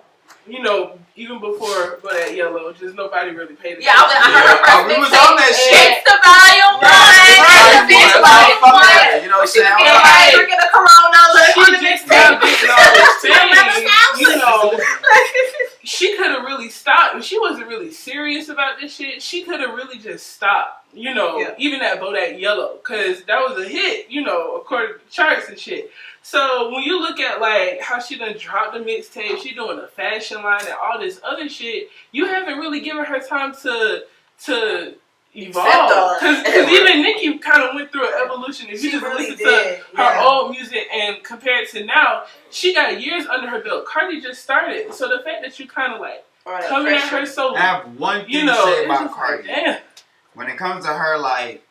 Even before Bodak Yellow, just nobody really paid attention. Yeah, I heard her first we was mixtape. on that shit. It's the volume one. Right, The bitch right, like fuck one. that, you know what I'm She was saying? getting Right. high, drinking a Corona on the She just now mixtape. getting all this thing, Remember she could have really stopped. If she wasn't really serious about this shit, she could have really just stopped. Even that Bodak Yellow, because that was a hit, according to charts and shit. So when you look at like how she done dropped the mixtape, she doing a fashion line and all this other shit, you haven't really given her time to evolve. Because even Nicki kind of went through an evolution. If you just really listen did. to her old music and compare it to now, she got years under her belt. Cardi just started. So the fact that you kind of like coming at her so, I have one thing to say it's about just Cardi. like, damn. When it comes to her, like,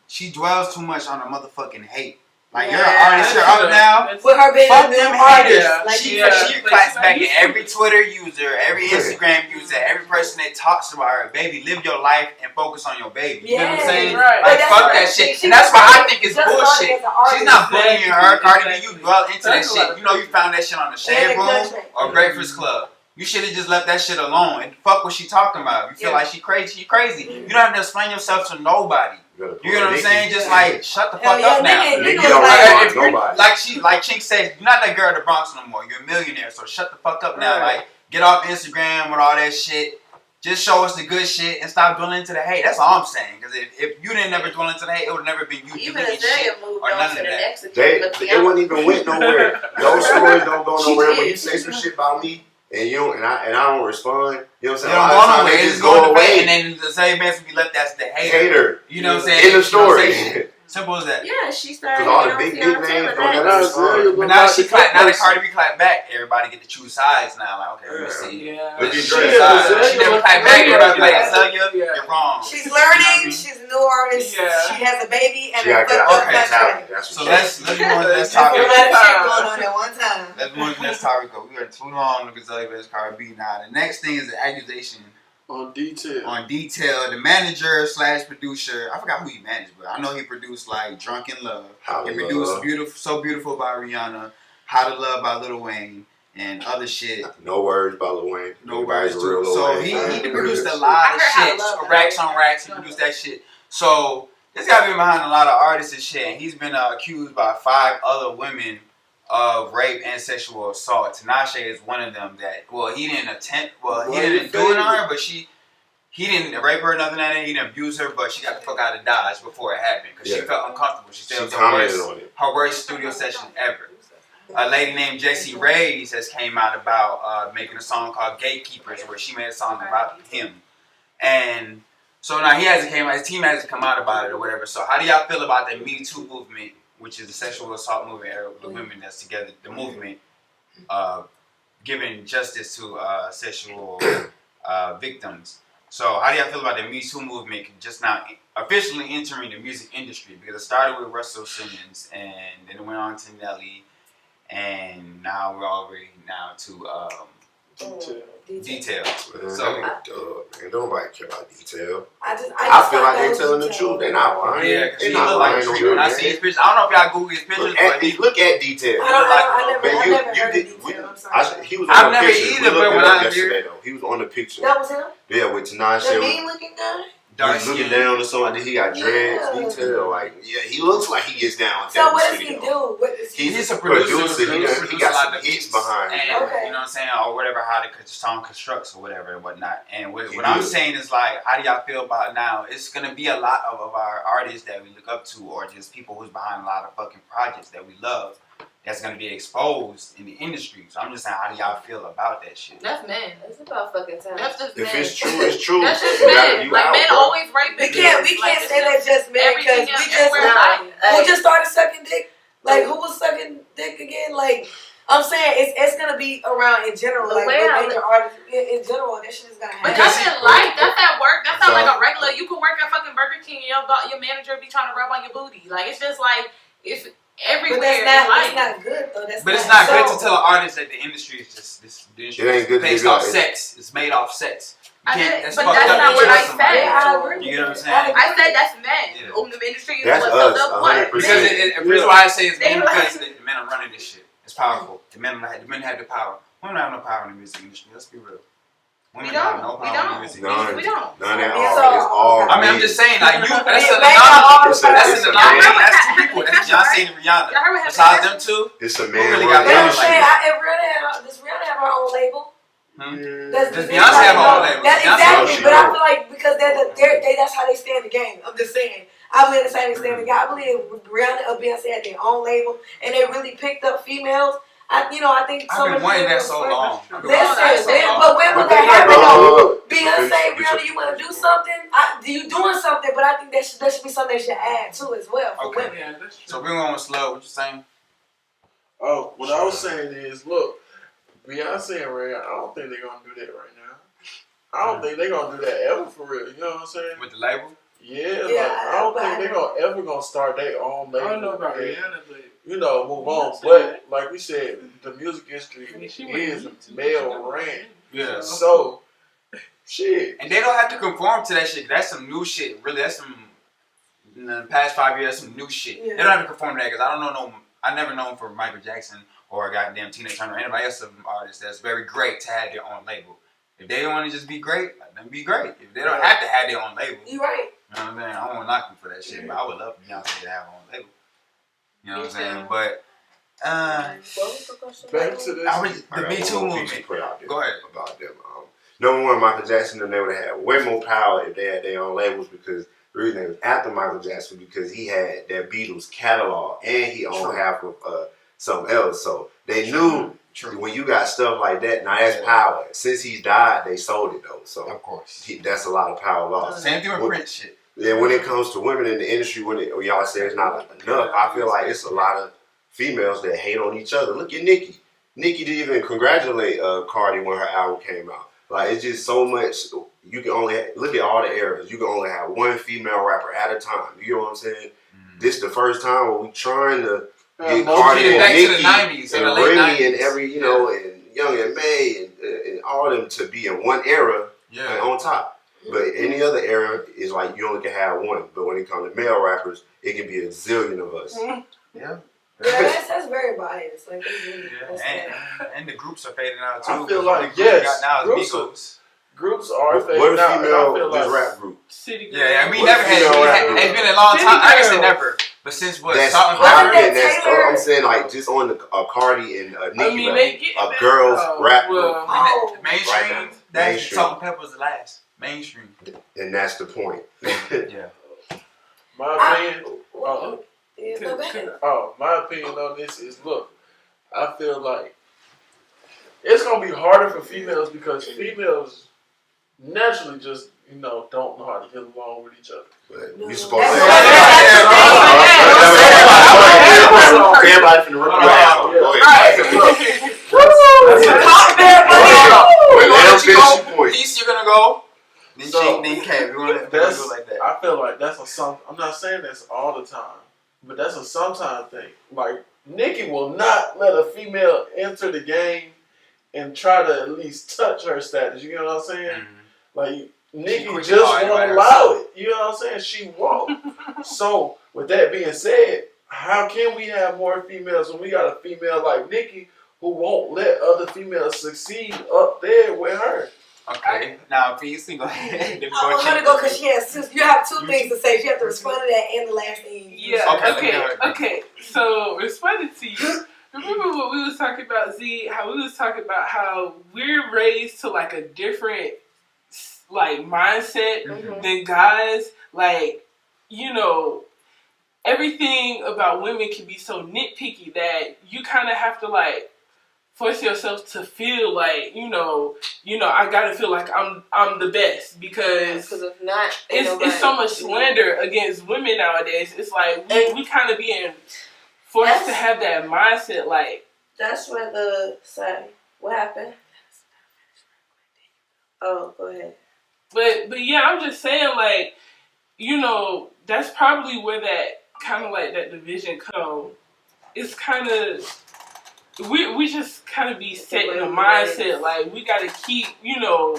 she dwells too much on the motherfucking hate. Like, Yeah. you're an artist, you're up now. With her being Fuck a new them artist. haters. Like, She yeah. claps Like, back you at see- every Twitter user, every Instagram user, every person that talks about her. Baby, live your life and focus on your baby. You know what I'm Yeah. saying? Right. Like, But fuck that's that what shit. she And that's why I started- think it's just started bullshit. as an artist. She's not bullying her. Cardi B, Exactly. you dwell into that That's a lot shit. of You know you found that shit on the And Shade the Room country. or Breakfast Club. You should have just left that shit alone and fuck what she talking about. You feel like she crazy, You don't have to explain yourself to nobody. You know what I'm saying? Just like shut the fuck up now. Nigga Nigga was don't like, respond If to you're- nobody. like Chink said, you're not that girl at the Bronx no more. You're a millionaire, so shut the fuck up now. Right. Like, get off Instagram with all that shit. Just show us the good shit and stop dwelling into the hate. That's all I'm saying. Because if you didn't never dwell into the hate, it would have never been you Even deleting Azalea shit moved or on none to of the that. next They account. wouldn't even went nowhere. Those stories don't go She nowhere. did. When you say some shit about me and you don't, and I don't respond, you know what I'm They saying? don't A lot go of times nowhere. they It's just going go to away. and then the same man will be left as the hater. Hater. You know what I'm saying? In the story. Simple as that. Yeah, she started. Because all the getting big on names Tiana don't that. never respond. But now she clap. Now that Cardi B clap back, everybody get to choose sides now. Like, okay, let me see. Yeah. Look at She Dre. she never clap back. Everybody like, Azalea, Yeah. you're wrong. She's You know what I learning. mean? She's a new artist. Yeah. She has a baby and She a got fucked that up Okay. contract. mentality. That's So what let's move on to this There's a lot topic. of shit going on at one time. Let's move on to this topic. We are too long to Azalea vs. Cardi B. Now the next thing is the accusation on Detail. on Detail, the manager / producer. I forgot who he managed, but I know he produced like Drunk in Love. How He to produced Love. Beautiful, So Beautiful by Rihanna, How to Love by Lil Wayne, and other shit. No Words by Lil Wayne. No Everybody's words a real too. Lil So Wayne. he produced a I lot of heard How to shit, Love racks on racks. He produced that shit. So this guy been behind a lot of artists and shit. And he's been accused by 5 other women of rape and sexual assault. Tinashe is one of them. That he didn't attempt. He didn't do it on her, but he didn't rape her or nothing like that. He didn't abuse her, but she got the fuck out of Dodge before it happened because she felt uncomfortable. She said it was her worst studio session ever. A lady named Jessie Reyes has came out about making a song called Gatekeepers, where she made a song about him. And so now his team hasn't come out about it or whatever. So how do y'all feel about the Me Too movement, which is the sexual assault movement, the women that's together, the movement, giving justice to sexual victims? So how do y'all feel about the Me Too movement just now officially entering the music industry? Because it started with Russell Simmons, and then it went on to Nelly, and now we're already to Detail. So Man, don't nobody care about Detail. I I feel like they're telling the truth. They're not lying. yeah, because They're he not look like lying a on tree. When I their see his name. pictures, I don't know if y'all Google his pictures, but he Look at Detail. I never You heard did- of Detail. I'm sorry. He was on I've the never picture. either, We but looked when it up I yesterday, hear- though. He was on the picture. That was him? Yeah, with Tinashe. The mean looking guy. dark He's looking skin. down or something. He got dreads. Yeah. Detail. He looks like he gets down with So that what in does the he studio. do? What does he He's do? a producer. He got some hits behind and, him. Okay. you know what I'm saying, or whatever, how the song constructs or whatever and whatnot. And what He I'm good. saying is like, how do y'all feel about now? It's gonna be a lot of our artists that we look up to, or just people who's behind a lot of fucking projects that we love, that's gonna be exposed in the industry. So I'm just saying, how do y'all feel about that shit? That's men. It's about fucking time. That's just If men. it's true, it's true. That's just You gotta- men. you Like out, men bro. always rape We bitches. can't Like, say that just men because everything we else- just everywhere not. else. Who just started sucking dick? Like who was sucking dick again? Like I'm saying, it's gonna be around in general. The Like way with I major artists in general, that shit is gonna But happen. Because that's in life. That's at work. That's not So- like a regular. You can work at fucking Burger King and your manager be trying to rub on your booty. Like it's just like it's But everywhere that's in life. not good though. But it's not good to so- tell an artist that the industry is just the industry It ain't good is based to off be- sex. It's made off sex. You I can't. did- That's but fucked that's up not to what tell I somebody. said. Yeah, I agree. You get what I'm saying? I said that's men. Yeah. The industry is That's what us, fucked up what? 100%. Because the reason why I say it's men They like- because the men are running this shit. It's powerful. The men have the power. Women don't have no power in the music industry. Let's be real. Women We don't have don't. no We power in the don't. music We industry. don't. None at It's all. It's all. I mean, I'm men. just saying, like you. That's They an make all anomaly. the That's It's an a anomaly. man. That's two people. That's Beyonce and Rihanna. Y'all heard what happened? Besides them two, It's a Who man. really running got But the I'm power industry. saying, does Rihanna have her own label? does Beyonce have her own label? That, Beyonce exactly, she but I don't. feel like because that's how they stay in the game. I'm just saying. I believe the same thing. I believe Rihanna or Beyonce had their own label, and they really picked up females. I think so I've been many wanting that females so were- long. Listen, but when will But that they happen got though? no- Beyonce, It's- Rihanna, you want to do something? You doing something, but I think that should be something they should add to as well for Okay. women. Yeah, that's true. So we're going with slow. What you saying? Oh, what I was saying is, look, Beyonce and Ray, I don't think they're gonna do that right now. I don't think they're gonna do that ever for real. You know what I'm saying? With the label? Yeah, Yeah, like, I don't but think they're gonna start their own I label. don't know about and, Rihanna, but you know, move on. Beyonce. But like we said, the music industry I mean, she is went to- male ran. Yeah. So, shit. And they don't have to conform to that shit. That's some new shit. Really, that's some. In the past 5 years, that's some new shit. Yeah. They don't have to conform to that because I don't know I never known for Michael Jackson or goddamn Tina Turner or anybody else of artists that's very great to have their own label. If they want to just be great, let them be great. If they don't have to have their own label, you You right. know what I'm saying? I don't want to knock them for that shit, but I would love for Beyonce to have her own label. You know what I'm saying? But What was the question? Back to this. the Me Too One piece movement. to put out there Go ahead. about them. Number one, Michael Jackson and they would have had way more power if they had their own labels because the reason they was after Michael Jackson because he had that Beatles catalog and he owned half of something else. So they knew when you got stuff like that, now that's power. Since he's died, they sold it though. So of course, that's a lot of power lost. Same thing with Prince shit. Yeah, when it comes to women in the industry, when y'all say it's not enough, I feel like it's a lot of females that hate on each other. Look at Nicki. Nicki didn't even congratulate Cardi when her album came out. Like, it's just so much. You can only look at all the eras. You can only have one female rapper at a time. You know what I'm saying? This is the first time where we trying to get Cardi and Nicki and Remy and every, you know, and Young and May and all of them to be in one era and on top. But any other era is like you only can have one. But when it comes to male rappers, it can be a zillion of us. Yeah, that's very biased. Like, and the groups are fading out too. I feel like groups are fading out. What a female just rap group? City Girl. Yeah, I mean, never had. It's been a long time. I can say never. But since what? I'm saying like just on the Cardi and Nicki, a girls rap group. Mainstream. That's Salt and Pepper's the last. Mainstream. And that's the point. Yeah. My opinion. My opinion on this is, look, I feel like it's gonna be harder for females because females naturally just, you know, don't know how to get along with each other. We supposed to everybody finna rip your ass off. Go ahead. We're gonna let you go. Peace, you're gonna go. Then Cam. We're gonna do it like that. I feel like that's a some. I'm not saying that's all the time, but that's a sometime thing. Like, Nicki will not let a female enter the game and try to at least touch her status. You know what I'm saying? Like, Nicki just won't allow it. You know what I'm saying? She won't. So, with that being said, how can we have more females when we got a female like Nicki who won't let other females succeed up there with her? Okay. Now, please go ahead. I'm gonna go because you have two things to say. You have to respond to that and the last thing. Okay. So, responding to you. Remember what we was talking about, Z? How we was talking about how we're raised to like a different like mindset than guys. Like, you know, everything about women can be so nitpicky that you kind of have to like force yourself to feel like, you know, I gotta feel like I'm the best because if not, it's so much slander against women nowadays. It's like we kind of being forced to have that mindset. Like, that's where what happened? Oh, go ahead. But yeah, I'm just saying, like, you know, that's probably where that kind of like that division comes. It's kind of. We just kind of be set in a mindset like we gotta keep, you know,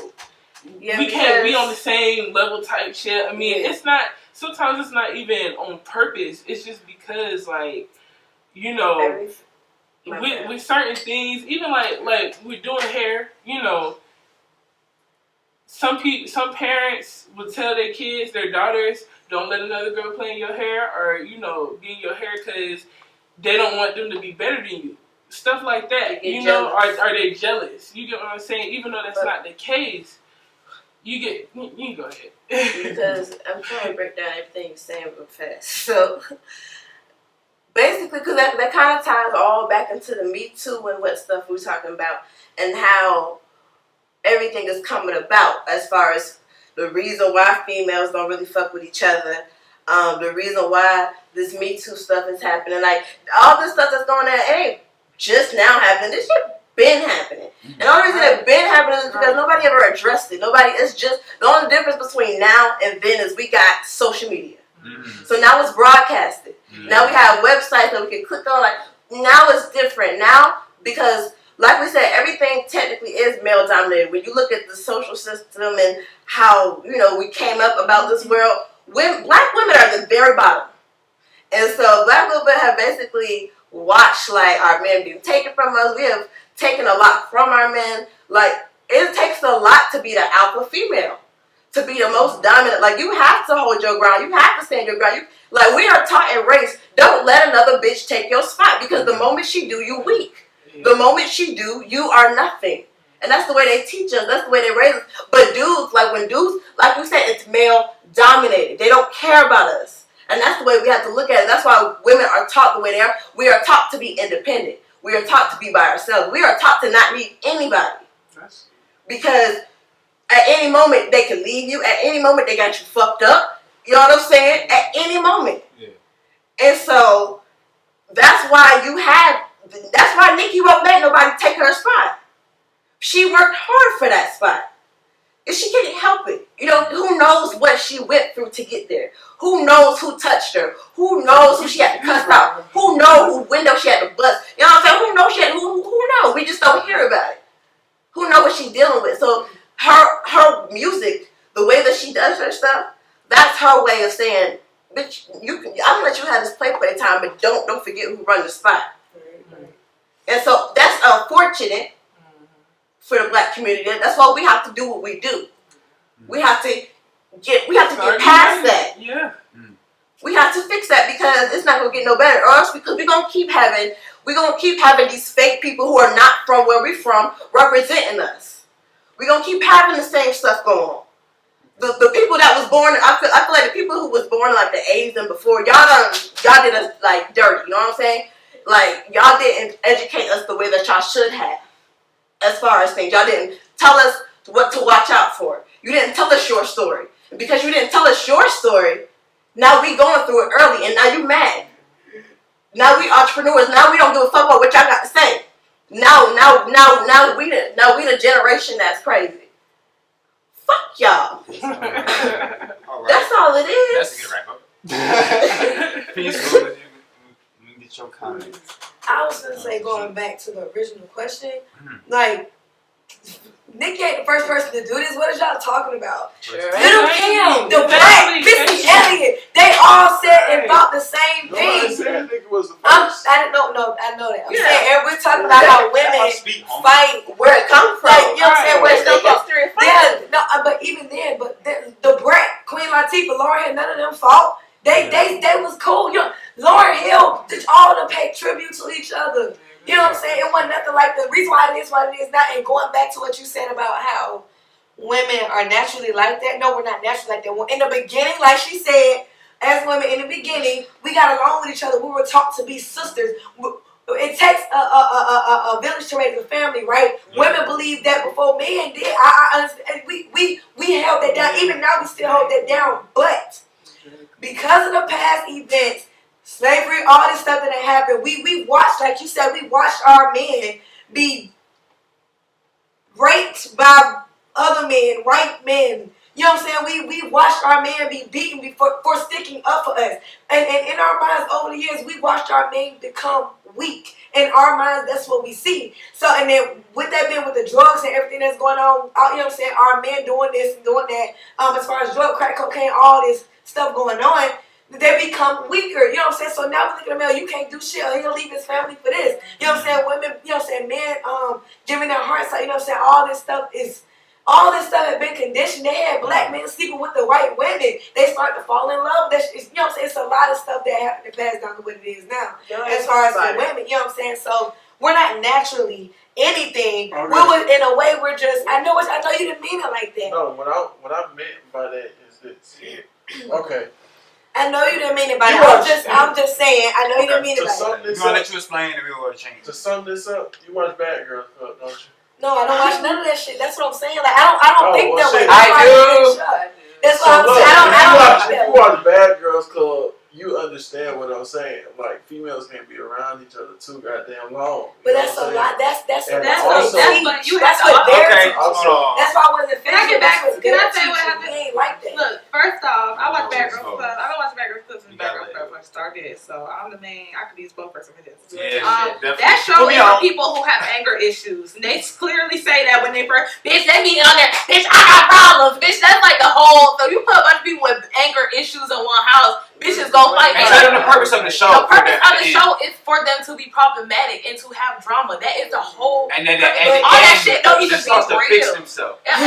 we can't be on the same level type shit. I mean, it's not. Sometimes it's not even on purpose. It's just because, like, you know, with certain things, even like we're doing hair. You know, some parents would tell their kids, their daughters, don't let another girl play in your hair or, you know, be in your hair because they don't want them to be better than you. Stuff like that, you know, are they jealous? You get what I'm saying? Even though that's not the case, you can go ahead. Because I'm trying to break down everything you're saying real fast. So, basically, because that kind of ties all back into the Me Too and what stuff we're talking about and how everything is coming about as far as the reason why females don't really fuck with each other, the reason why this Me Too stuff is happening. Like, all this stuff that's going on, it ain't just now happening. This shit been happening. And the only reason it been happening is because nobody ever addressed it. It's just, the only difference between now and then is we got social media. So now it's broadcasted. Now we have websites that we can click on. Like, now it's different. Now, because, like we said, everything technically is male dominated. When you look at the social system and how, you know, we came up about this world, black women are at the very bottom. And so black women have basically watched, like, our men being taken from us. We have taken a lot from our men. Like, it takes a lot to be the alpha female, to be the most dominant. Like, you have to hold your ground. You have to stand your ground. Like, we are taught in race, don't let another bitch take your spot, because the moment she do, you weak. The moment she do, you are nothing. And that's the way they teach us. That's the way they raise us. But dudes, like you said, it's male dominated. They don't care about us. And that's the way we have to look at it. That's why women are taught the way they are. We are taught to be independent. We are taught to be by ourselves. We are taught to not need anybody. Because at any moment, they can leave you. At any moment, they got you fucked up. You know what I'm saying? At any moment. Yeah. And so, that's why Nikki won't let nobody take her spot. She worked hard for that spot. And she can't help it. You know, who knows what she went through to get there? Who knows who touched her? Who knows who she had to cuss out? Who knows whose window she had to bust? You know what I'm saying? Who knows who knows? We just don't hear about it. Who knows what she's dealing with? So her music, the way that she does her stuff, that's her way of saying, bitch, I'm gonna let you have this play time, but don't forget who run the spot. And so that's unfortunate for the black community. That's why we have to do what we do. We have to get past that. Yeah. We have to fix that because it's not gonna get no better. Or else because we're gonna keep having these fake people who are not from where we're from representing us. We're gonna keep having the same stuff going on. The people that was born, I feel like the people who was born in like the 80s and before, y'all did us like dirty, you know what I'm saying? Like y'all didn't educate us the way that y'all should have. As far as things, y'all didn't tell us what to watch out for. You didn't tell us your story. And because you didn't tell us your story, now we going through it early, and now you mad. Now we entrepreneurs. Now we don't give a fuck about what y'all got to say. Now we the generation that's crazy. Fuck y'all. All right. That's all it is. That's a good wrap up. Peace. Let me get your comments. I was gonna say, going back to the original question, like, Nikki ain't the first person to do this. What is y'all talking about? Sure. Little Kim, the Black, Missy Elliott, they all said and thought the same thing. Nigga was the first. I know that. I'm saying we're talking about how women fight where it comes from. Like, you know what I'm saying? Where it's the history of fighting. Yeah, no, but even then, the brat, Queen Latifah, Lauryn Hill, none of them fought. They was cool. You know, Lauryn Hill, all of them paid tribute to each other. You know what I'm saying? It wasn't nothing like the reason why it is what it is now. And going back to what you said about how women are naturally like that. No, we're not naturally like that. In the beginning, like she said, as women in the beginning, we got along with each other. We were taught to be sisters. It takes a village to raise a family, right? Yeah. Women believe that before men did. I understand. We held that down. Even now, we still hold that down. But because of the past events, slavery, all this stuff that happened, we watched, like you said, we watched our men be raped by other men, white men. You know what I'm saying? We watched our men be beaten for sticking up for us. And in our minds over the years, we watched our men become weak. In our minds, that's what we see. So, and then with that being with the drugs and everything that's going on, you know what I'm saying, our men doing this and doing that, as far as drug, crack, cocaine, all this stuff going on, they become weaker, you know what I'm saying? So now we look at a male, you can't do shit, he'll leave his family for this. You know what I'm saying? Women, you know what I'm saying, men giving their hearts out, you know what I'm saying? All this stuff had been conditioned. They had black men sleeping with the white women. They start to fall in love. You know what I'm saying? It's a lot of stuff that happened to pass down to what it is now. As far as the women, you know what I'm saying? So we're not naturally anything. Okay. We're in a way we're just, I know you didn't mean it like that. No, what I meant by that is this. Okay. I know you didn't mean it by that. I'm just saying, I know you didn't mean it by that. We're going to let you explain and we're going to change. To sum this up, you watch Bad Girls Club, don't you? No, I don't watch none of that shit. That's what I'm saying. Like, I don't think that way. I do. That's what I'm saying. I don't watch that. If you watch Bad Girls Club, you understand what I'm saying. Like, females can't be around each other too goddamn long. But that's a lot. That's what they're okay. That's why I wasn't finished. Can I get back? Can I say what happened? Ain't like that. Look, first off, I watch Bad Girls Club. I don't watch Bad Girls Club since Bad Girls Club first started. So I'm the main. I could use both person for this. That show is for people who have anger issues. And they clearly say that when they first, bitch, let me on there. Bitch, I got problems. Bitch, that's like the whole. So you put a bunch of people with anger issues in one house. Bitches go fight. And tell them the purpose of the show. The purpose of the show is for them to be problematic and to have drama. That is the whole. And then all that shit don't even be starts to fix real. himself. And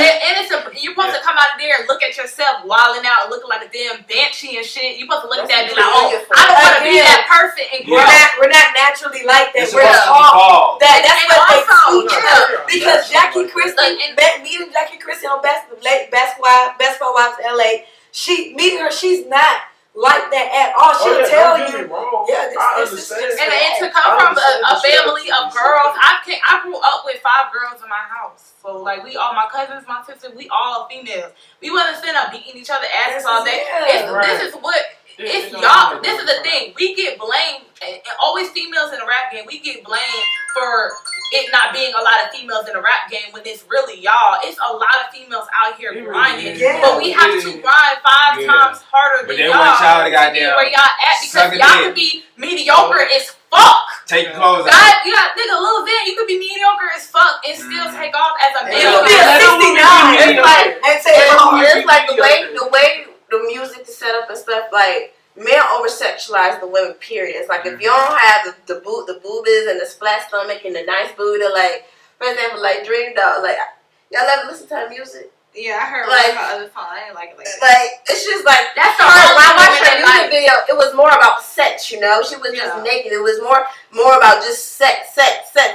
you're supposed to come out of there and look at yourself wilding out, looking like a damn banshee and shit. You're supposed to look at that and be like, oh, I don't want to be that person and grow. We're not naturally like that. It's We're all that's what they teach us. Because Jackie Jackie Christie, meeting Jackie Christie on Basketball Wives LA. Meeting her, she's not like that at all. She'll tell you. I understand. And to come from a family of girls, I grew up with 5 girls in my house. So like we all, my cousins, my sisters, we all females. We wasn't sitting up beating each other asses all day. This is what. It's y'all. This is the thing. We get blamed, and always females in the rap game. We get blamed for it not being a lot of females in the rap game when it's really y'all. It's a lot of females out here grinding, but we have to grind 5 times harder than y'all to get where y'all at because y'all could be mediocre as fuck. Take clothes off. You got nigga Lil Van. You could be mediocre as fuck and still take off as a man. You could be a 69. It's like the way the music is set up and stuff, like men over sexualize the women, period. It's like if you don't have the boobies and the splat stomach and the nice booty, like for example, like Dream Doll, like y'all ever listen to her music? Yeah, I heard like her other song. I didn't like it like that. Like it's just like that's her. When I watched her music video, it was more about sex. You know, she was just naked. It was more about just sex.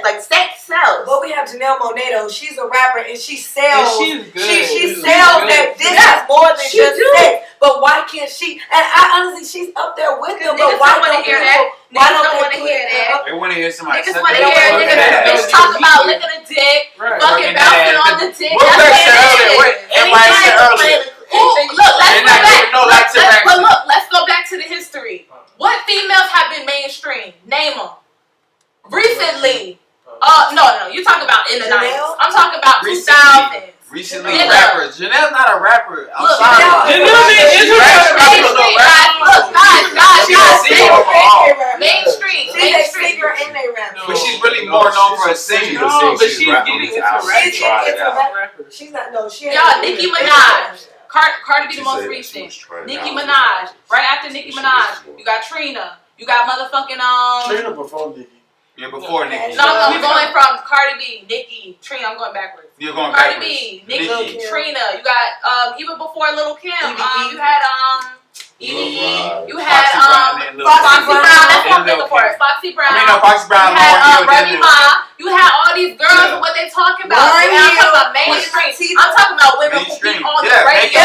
Like sex sells. But we have Janelle Monáe though. She's a rapper and she sells. And she's good. She sells that this is more than just sex. But why can't she? And I honestly, she's up there with them. But why don't hear that? Why don't want to hear that? They want to hear somebody. Niggas want to hear a bitch talk about licking a dick, fucking bouncing on the dick. Let's go back to the history. What females have been mainstream? Name them. Recently. No. You talking about in the 90s. I'm talking about 2000s. Recently, rappers. Janelle's not a rapper. I'm sorry. Mainstream. But she's really more known for her singing. No, but she's getting into rapping. She's not. No, she. Y'all, Nicki Minaj. Cardi B the most recent. Nicki Minaj. Right after Nicki Minaj, you got Trina. You got motherfucking Trina before Nicki. Yeah, before Nicki. No, I'm going from Cardi B, Nicki, Trina. I'm going backwards. You're going Cardi backwards. B, Nicki, Trina. You got even before Lil' Kim. You had EVE. You had Foxy Brown. That's what I'm looking for. Foxy Brown. I mean, no, Foxy Brown. You had Remy Ma. You had all these girls and what they talking about. I'm talking about mainstream. I'm talking about women who be on the radio.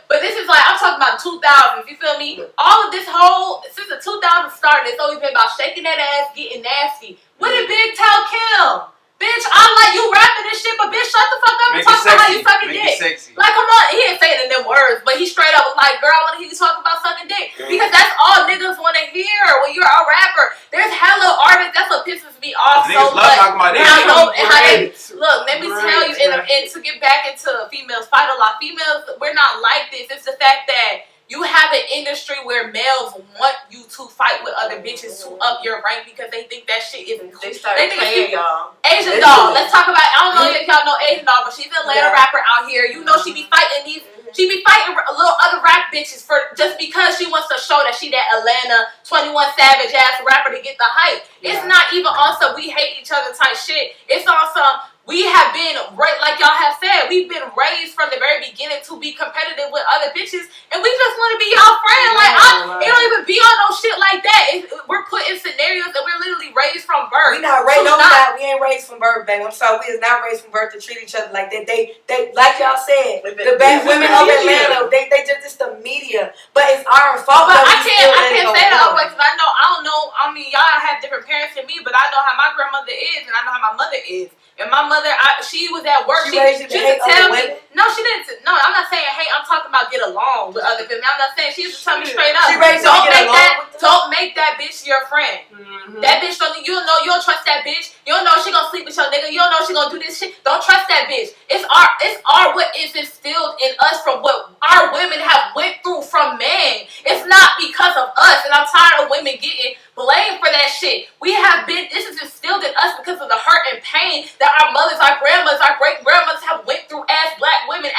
But this is like, I'm talking about 2000s. You feel me? All of this whole, since the 2000s started, it's always been about shaking that ass, getting nasty. What did Big Tell kill? Bitch, I like you rapping this shit, but bitch, shut the fuck up and talk about how you sucking dick. Like, come on, he didn't say it in them words, but he straight up was like, girl, I want to hear you talk about sucking dick. Because that's all niggas want to hear when you're a rapper. There's hella artists, that's what pisses me off so much. Look, let me tell you, and to get back into females fight a lot. Females, we're not like this. It's the fact that you have an industry where males want you to fight with other bitches to up your rank because they think that shit is cool. They started playing y'all. Asian doll. Let's talk about. I don't know if y'all know Asian doll, but she's an Atlanta rapper out here. You know she be fighting these. She be fighting little other rap bitches for just because she wants to show that she that Atlanta 21 Savage ass rapper to get the hype. It's not even on some we hate each other type shit. It's on some. We have been, like y'all have said, we've been raised from the very beginning to be competitive with other bitches, and we just want to be y'all friend. Like, it don't even be on no shit like that. We're put in scenarios that we're literally raised from birth. We not raised, we ain't raised from birth, baby. I'm sorry, we is not raised from birth to treat each other like that. They like y'all said, the bad women of Atlanta, they just, it's the media, but it's our fault. But I can't say that otherwise because I don't know. I mean, y'all have different parents than me, but I know how my grandmother is, and I know how my mother is. And my mother, she was at work. She used to tell me. No, she didn't. No, I'm not saying hate. I'm talking about get along with other women. I'm not saying she used to tell me straight up. Don't make that bitch your friend. Mm-hmm. That bitch you don't trust that bitch. You don't know she gonna sleep with your nigga. You don't know she gonna do this shit. Don't trust that bitch. It's our what is instilled in us from what our women have went through from men. It's not because of us. And I'm tired of women getting blamed for that shit. This is instilled in us because of the hurt and pain that our mothers, our grandmothers, our great-grandmothers have went through as black women,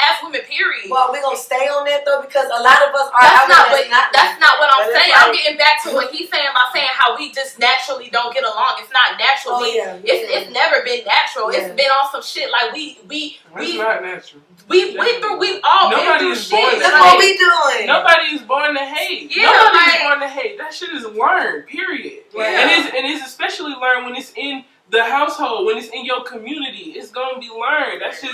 period. Well, we're going to stay on that, though, because a lot of us are that's not what I'm saying. I'm getting back to what he's saying by saying how we just naturally don't get along. It's not natural. It's never been natural. Yeah. It's been on some shit like It's not natural. We've all been through shit. That's what we doing. Nobody is born to hate. Yeah, Nobody is born to hate. That shit is learned, period. Yeah. And it's especially learned when it's in the household, when it's in your community, it's gonna be learned. That's just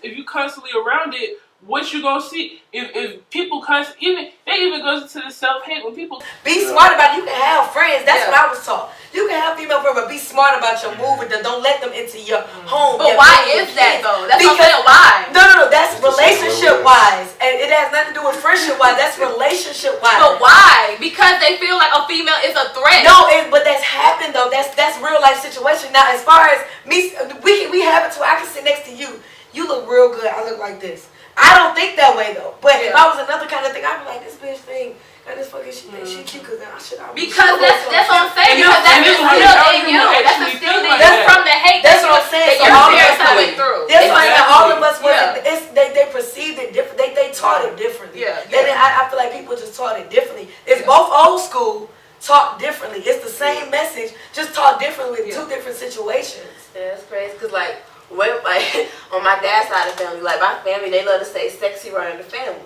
if you constantly around it, what you gonna see? If people constantly even goes to the self-hate when people be smart about it. You can have friends. That's what I was taught. You can have female friends, but be smart about your movement. Don't let them into your home. But why is that though? That's what I'm saying. Why? No. That's relationship wise, and it has nothing to do with friendship wise. That's relationship wise. But why? Because they feel like a female is a threat. No, but that's happened though. That's real life situation. Now, as far as me, we have it too. I can sit next to you. You look real good. I look like this. I don't think that way though. But if I was another kind of thing, I'd be like, this bitch thing. This fucking she think she cute because then I should. Because that's what I'm saying. Because that's instilled in you. That's instilled in you. That's from the hate. That's what I'm saying. That your parents went through. That's why all of us they perceived it different. They taught it differently. Yeah. I feel like people just taught it differently. It's both old school taught differently. It's the same message, just taught differently with two different situations. Yeah, that's crazy. Cause like on my dad's side of the family, like my family, they love to say sexy running the family,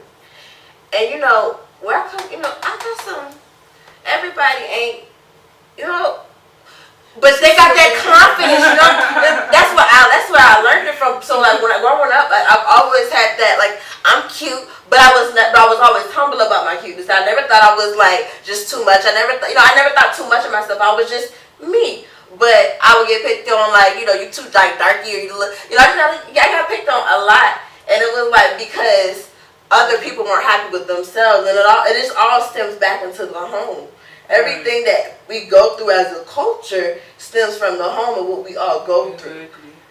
and where I come, I got some. Everybody ain't, but they got that confidence. That's where I learned it from. So like when I growing up, I've always had that. Like I'm cute, but I was always humble about my cuteness. I never thought I was like just too much. I never thought too much of myself. I was just me. But I would get picked on like you too darky or you look. I got picked on a lot, and it was like because other people weren't happy with themselves, and it just all stems back into the home. Everything that we go through as a culture stems from the home and what we all go through. And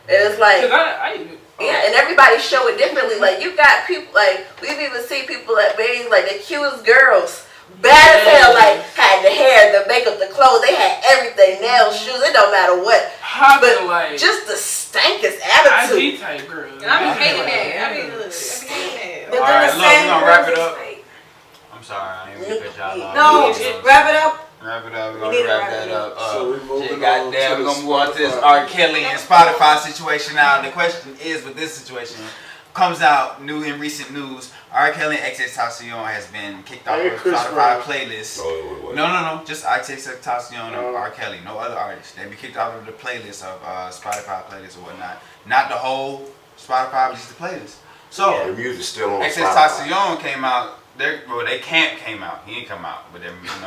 it's like, and everybody show it differently. Like you got people, like we've even seen people at weddings, like the cutest girls, bad as hell, like had the hair, the makeup, the clothes, they had everything, nails, shoes, it don't matter what. But like, just the stankest attitude. IG type girl. And I be hating that. I be hating that. Alright, look, we're gonna wrap it up. I'm sorry, I didn't mean to cut y'all off. No, wrap it up. Wrap it up. We're gonna wrap that up. Goddamn, we're gonna move on to this R. Kelly and Spotify situation now. The question is, with this situation, comes out new in recent news. R. Kelly and XXXTentacion has been kicked off of Spotify playlist. No. Just XXXTentacion and R. Kelly. No other artists. They've been kicked off of the playlist of Spotify playlist or whatnot. Not the whole Spotify, but just the playlist. So the music's still on XXXTentacion came out. They camp came out. He didn't come out, but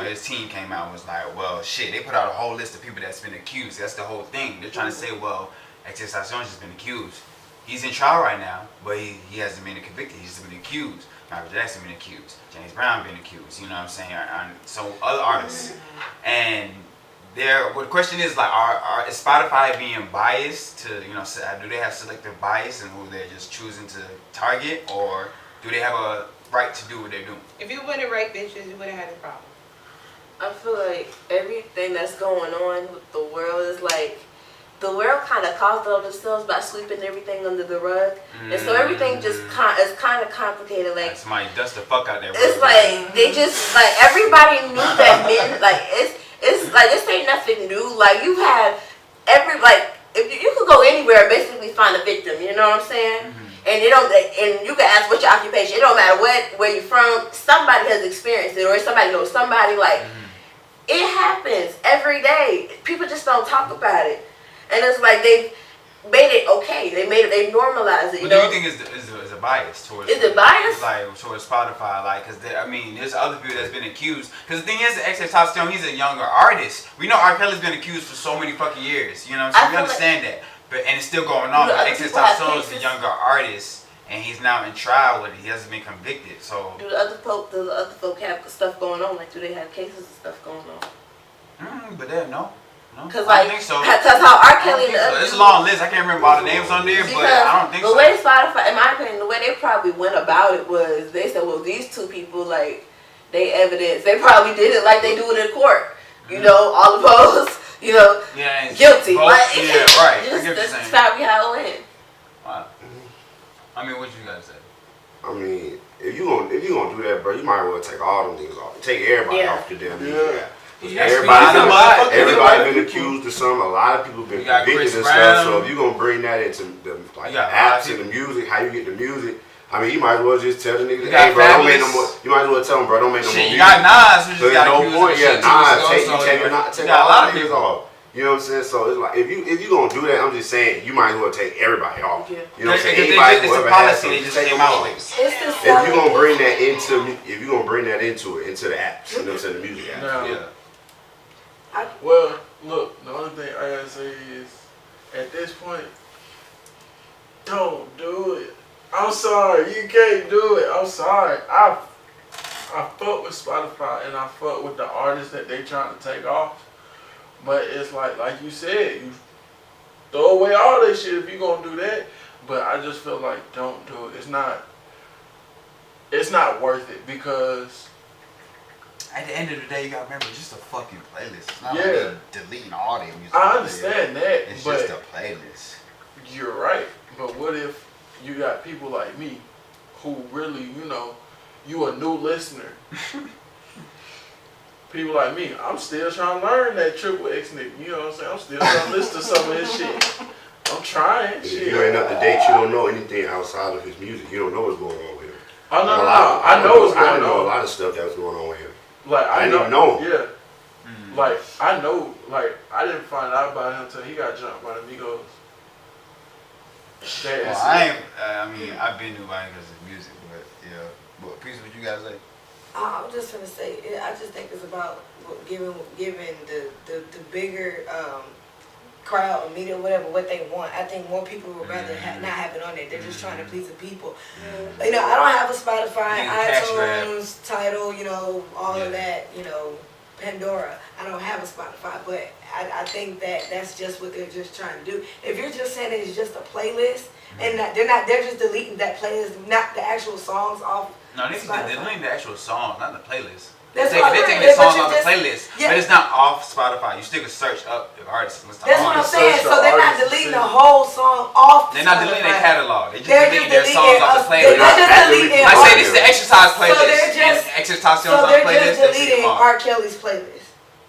his team came out and was like, well, shit. They put out a whole list of people that's been accused. That's the whole thing. They're trying to say, well, XXXTentacion's just been accused. He's in trial right now, but he hasn't been convicted. He's just been accused. Michael Jackson been accused. James Brown been accused. You know what I'm saying? So other artists. And the question is like, is Spotify being biased to do they have selective bias in who they're just choosing to target, or do they have a right to do what they're doing? If you wouldn't rape bitches, you wouldn't have a problem. I feel like everything that's going on with the world is like the world kind of caused it on themselves by sweeping everything under the rug, and so everything just is kind of complicated. Like somebody dust the fuck out there. It's like they just like everybody knew that men like it's like this ain't nothing new. Like you have if you could go anywhere and basically find a victim. You know what I'm saying? And and you can ask what's your occupation. It don't matter where you're from. Somebody has experienced it, or somebody knows somebody. Like it happens every day. People just don't talk about it, and it's like they've made it okay. They normalized it. What do you think is a bias towards? Is it bias? Like towards Spotify, because there's other people that's been accused. Because the thing is, XXXTentacion, he's a younger artist. We know R. Kelly's been accused for so many fucking years. You know what I'm saying? We understand that. And it's still going on. But XXXTentacion is a younger artist, and he's now in trial with it. He hasn't been convicted. So do the other folk have stuff going on? Like, do they have cases and stuff going on? But then no. Because I don't think so. That's how R. Kelly. It's a long list. I can't remember all the names on there, but I don't think so. The way Spotify, in my opinion, the way they probably went about it was they said, well, these two people, like, they evidence. They probably did it like they do it in court. All opposed. Guilty. Both, right. That's probably how it went. Wow. I mean, what you guys say? I mean, if you gonna do that, bro, you might as well take all them niggas off. Take everybody off the damn music. Everybody been accused of something. A lot of people been convicted and stuff. So if you gonna bring that into the apps and the music, how you get the music. I mean, you might as well just tell the niggas, hey, bro, don't make no more. You might as well tell them, bro, don't make no more music. You got Nas, who just got accused. No point. Yeah, Nas, take a lot of niggas off. You know what I'm saying? So it's like if you gonna do that, I'm just saying you might as well take everybody off. Yeah. You know what I'm saying? It's Anybody a whoever policy. has They something, just take came them out off. with. It's the If you selling. gonna bring that into the apps, you know what I'm saying, the music apps. Now, Yeah. well, look, the only thing I gotta say is, at this point, don't do it. I'm sorry, you can't do it. I'm sorry. I fuck with Spotify and I fuck with the artists that they trying to take off. But it's like you said, you throw away all that shit if you gonna do that. But I just feel like don't do it. It's not worth it because At the end of the day, you gotta remember, it's just a fucking playlist. It's not Yeah. like deleting all their music. I understand that. It's but just a playlist. you're right. But what if you got people like me who really, you a new listener. People like me, I'm still trying to learn that Triple X nigga. You know what I'm saying? I'm still trying to listen to some of his shit. I'm trying. If Shit. you ain't up to date, you don't know anything outside of his music. You don't know what's going on with him. Oh, no. I know what's I going didn't know a on. lot of stuff that was going on with him. Like, I didn't even know him. Yeah. Like, I know, I didn't find out about him until he got jumped by the Migos. I've been to Wayne because of music, but yeah. But piece of what you guys say? I'm just gonna say, I just think it's about giving the bigger crowd or media, whatever, what they want. I think more people would rather not have it on there. They're just trying to please the people. I don't have a Spotify, iTunes, Tidal, all of that, Pandora. I don't have a Spotify, but I think that's just what they're just trying to do. If you're just saying it's just a playlist, and they're just deleting that playlist, not the actual songs off. No, they're deleting the actual song, not the playlist. That's They're what I'm taking saying. the songs But off the playlist, yeah. but it's not off Spotify. You still can search up the artist and listen to That's what I'm artists. saying. So they're not deleting the whole song off. They're not deleting their Spotify. catalog. They're just They're deleting just their songs off the They're playlist. just deleting Like say art. this is the exercise playlist. they're just- and exercise So on the they're playlist. just deleting R. Kelly's playlist.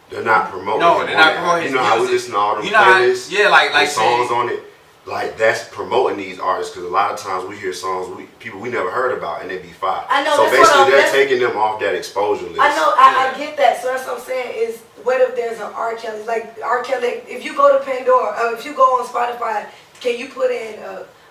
They're not promoting. No, him they're on not that. promoting his You know how we music. listen to all them You know how- playlists? yeah, like with songs say- on it. Like that's promoting these artists because a lot of times we hear songs people we never heard about and they be fire. I know, So that's basically what they're taking them off that exposure list. I know, I get that. So that's what I'm saying is, what if there's an R. Kelly? Like R. Kelly, if you go to Pandora, if you go on Spotify, can you put in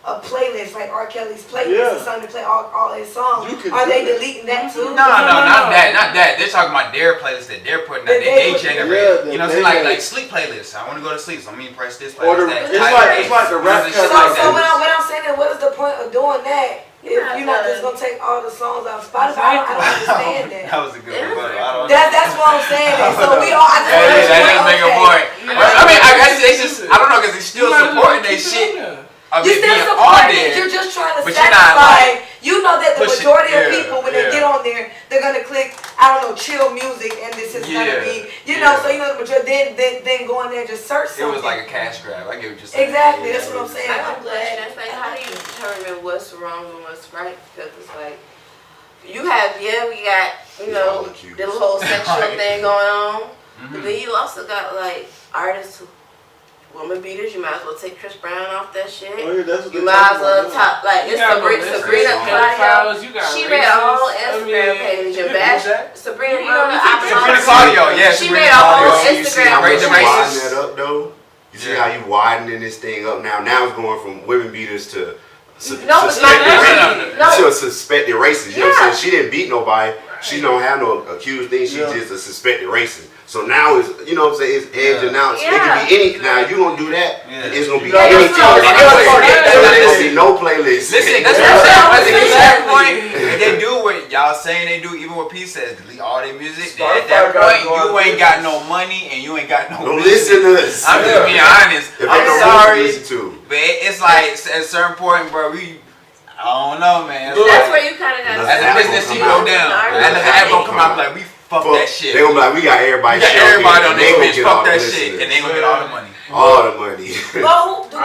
a playlist like R. Kelly's playlist or something to play all his songs? Are they deleting that too? No, not that. They're talking about their playlist that they're putting out. They generate. You know what I'm saying? Like sleep playlists. I want to go to sleep, so I'm gonna press this playlist. It's like the rap So catalog. what I'm saying is, what is the point of doing that if you're not just gonna take all the songs off Spotify? I don't understand that. That was a good one. That's what I'm saying. So we all. That doesn't make a point. I mean, I guess they just. I don't know because they still supporting their shit. You still support it. You're just trying to satisfy. You know that the majority of people, when they get on there, they're gonna click, chill music, and this is gonna be, so the majority. Then go in there and just search something. It was like a cash grab. I get what you're saying. Exactly. That's what I'm saying. I'm glad. That's like, how do you determine what's wrong and what's right? Because it's like, you have, we got, the whole sexual thing going on. But then you also got like artists who, woman beaters, you might as well take Chris Brown off that shit. Oh, yeah, that's what you might as well top, like, it's Sabrina Claudio. She made a whole Instagram page and bash Sabrina, Sabrina Claudio, yeah. She made a whole Instagram page. You widen that up though. You see how you widening this thing up now? Now it's going from women beaters to suspected racist. You know what I'm saying? She didn't beat nobody. She don't have no accused thing. She's just a suspected racist. So now it's, it's edging out. It can be any. Now you gonna do that? It's gonna be anything. So there's gonna be no playlist. Listen, that's what I'm saying. That's the point. If they do what y'all saying they do, even what P says, delete all their music. Then at that point, you ain't got no money and you ain't got no listeners. I'm just being honest. I'm sorry, but it's like at a certain point, bro. I don't know, man. That's where you kind of got. As a business, you go down. As the ad gonna come out, like we fuck that shit. They gonna be like, we got everybody. On their bitch, fuck that shit, and they gonna get all the money. All the money. Well, do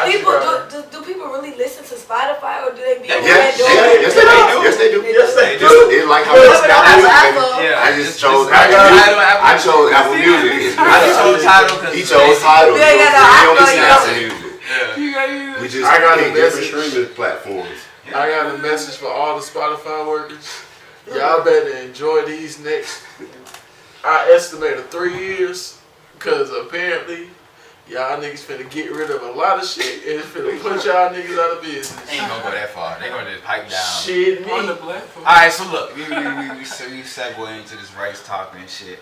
people really listen to Spotify or do they be? Yes, they do. It's like how it's I just chose Apple Music. I chose Apple Music. I chose Tidal because he chose Tidal. We just got a different streaming platforms. I got a message for all the Spotify workers. Y'all better enjoy these next, I estimate 3 years, because apparently y'all niggas finna get rid of a lot of shit and it's finna put y'all niggas out of business. They ain't gonna go that far. They gonna just pipe down. Shit, me. On the platform. Alright, so look, we segue into this race talk and shit.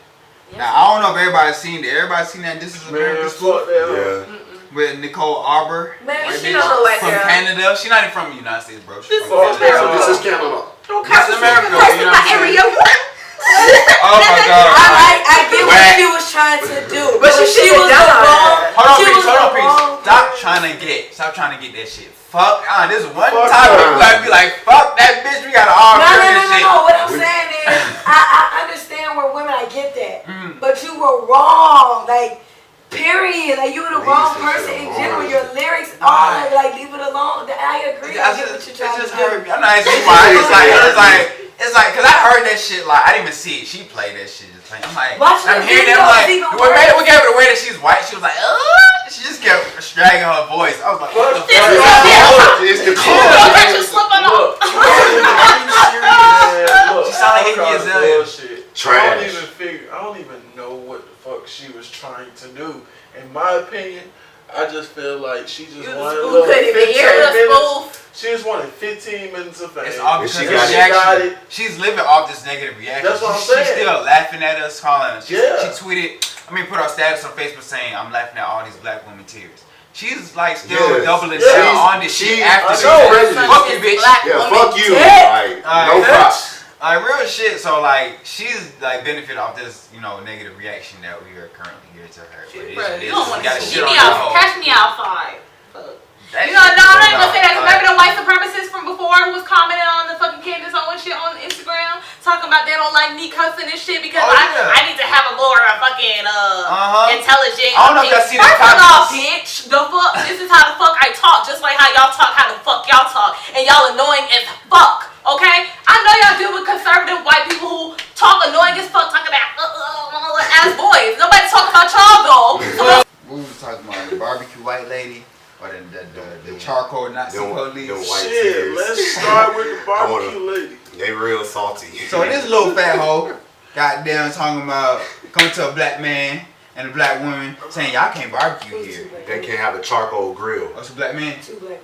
Now, I don't know if everybody's seen it. Everybody seen that This Is America Man, School? fuck that. Yeah. With Nicole Arbor. Man, White she bitch don't know white from girl. Canada. She's not even from the United States, bro. She's from Fuck Canada. that. This is Canada. Don't This is America, you know what I'm saying? area. Oh my god. I get what she was trying to do, But she should've was done wrong. Hold on, She Priest. was Hold on, the Priest. wrong Stop trying to get that shit. Fuck. This is one Fuck topic. her. We gotta be like, fuck that bitch. We gotta all No. this shit. What I'm saying is, I understand where women. I get that, but you were wrong. Like, period. Like, you were the Leave wrong some person shit in alone. general. Your lyrics, all of it, like, leave it alone. I agree. I get what you're trying to just do. hurt me. I'm not asking you why. It's like, cause I heard that shit. Like, I didn't even see it. She played that shit. Just playing. I'm like, Watch I'm the hearing video, that. Like, see the we gave it away that she's white. She was like, she just kept dragging her voice. I was like, what the fuck? It's the Don't car. catch you slipping Look, up. She sound like Iggy Azalea. Trash. I don't even know what the fuck she was trying to do. In my opinion, I just feel like she just wanted a Who little couldn't even 15 hear her. minutes. She just wanted 15 minutes of fame. It's all And because she of got the it. reaction. She's living off this negative reaction. That's what I'm She's saying. still laughing at us, calling us. She Yeah. tweeted, put her status on Facebook saying, I'm laughing at all these black women tears. She's like still Yes. doubling Yes. down on this shit after I she know. said, fuck you, bitch. Yeah, fuck you. Yeah. Like, no props. Like real shit. So like she's like benefited off this, negative reaction that we are currently here to her. But You don't want to gotta see shit on me that out. hoe. Catch me outside. That You know, shit no, I'm going not even gonna say that. on. Cause remember the white supremacists from before who was commenting on the fucking Candace Owens shit on Instagram, talking about they don't like me cussing and shit because Oh, yeah. I need to have a more fucking intelligent. I don't know if y'all see the First of all, comments. bitch, the fuck. This is how the fuck I talk, just like how y'all talk, how the fuck y'all talk, and y'all annoying as fuck. Okay, I know y'all deal with conservative white people who talk annoying as fuck, talking about ass boys. Nobody talk about y'all though. So We was talking about the barbecue white lady or the charcoal Nazi Them police. white Shit, tears. let's start with the I barbecue wanna- lady. They real salty. So this little fat hoe, goddamn, talking about coming to a black man and a black woman saying y'all can't barbecue here. They can't have a charcoal grill. Oh, it's a black man. Two black men.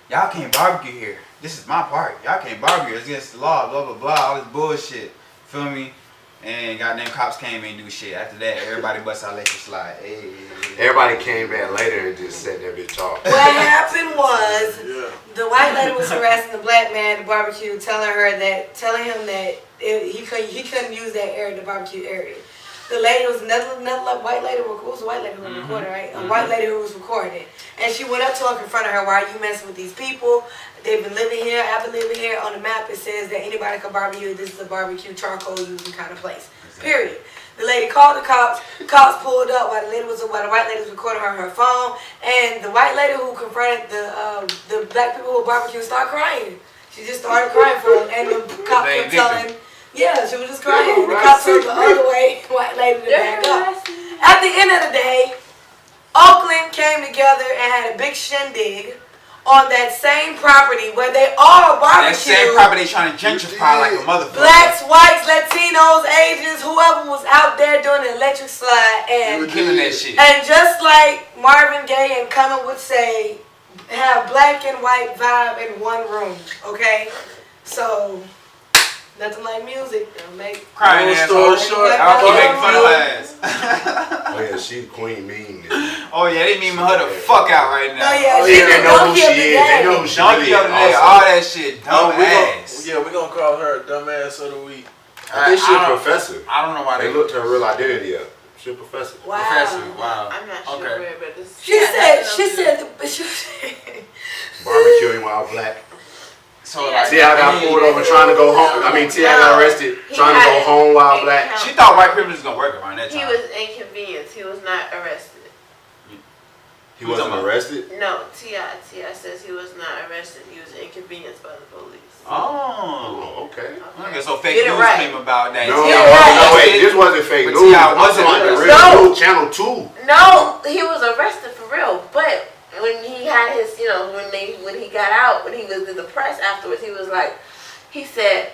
Y'all can't barbecue here. This is my part. Y'all can't barbecue. It's against the law. Blah blah blah. All this bullshit. Feel me? And goddamn cops came and do shit. After that, everybody bust out let you slide. Hey. Everybody came back later and just set that bitch off. What happened was Yeah. the white lady was harassing the black man at the barbecue, telling him that he couldn't use that area, the barbecue area. The lady was another white lady. Who was a white lady who was recording, right? A white lady who was recording, and she went up to him, confronted her. Why are you messing with these people? They've been living here. I've been living here. On the map, it says that anybody can barbecue. This is a barbecue charcoal using kind of place. Period. The lady called the cops. Cops pulled up while the white lady was recording her on her phone, and the white lady who confronted the black people who were barbecuing started crying. She just started crying for him, and the cop kept telling. Yeah, she was just crying. The cops told the other way, white lady to back up. At the end of the day, Oakland came together and had a big shindig on that same property where they all That barbecued. same property trying to gentrify like a motherfucker. Blacks, whites, Latinos, Asians, whoever was out there doing the electric slide, They were and killing that shit. just like Marvin Gaye and Common would say, have black and white vibe in one room. Okay, so nothing like music. It'll make Crying Long asshole. story short, I'll keep making fun of her ass. Oh yeah, she queen mean. Oh yeah, they mean her the fuck out right now. Oh yeah, Oh she's yeah, the they know who donkey she of the is. They know day. who she Donkey really of the day, is. all that shit, dumb we ass. we're gonna call her dumbass of the week. I think she I a don't- professor. I don't know why They looked her real identity up. She a professor. Wow. Professor, wow. I'm not sure Okay. where, but this. She said, Barbecuing while black. So Yeah. like, T.I. got pulled over trying to go home. I mean, T.I. got arrested trying to go home while black. she thought white privilege was gonna work around that time. He was inconvenienced. He was not arrested. He wasn't arrested? No, T.I. says he was not arrested. He was inconvenienced by the police. Oh. Oh, okay. Okay, so fake Get it news right. came about that. No, T.I. wait, this wasn't fake But news. T.I. I'm wasn't talking about the real arrested. news, Channel 2. No, he was arrested for real. But when he had his, when he got out, when he was in the press afterwards, he was like, he said,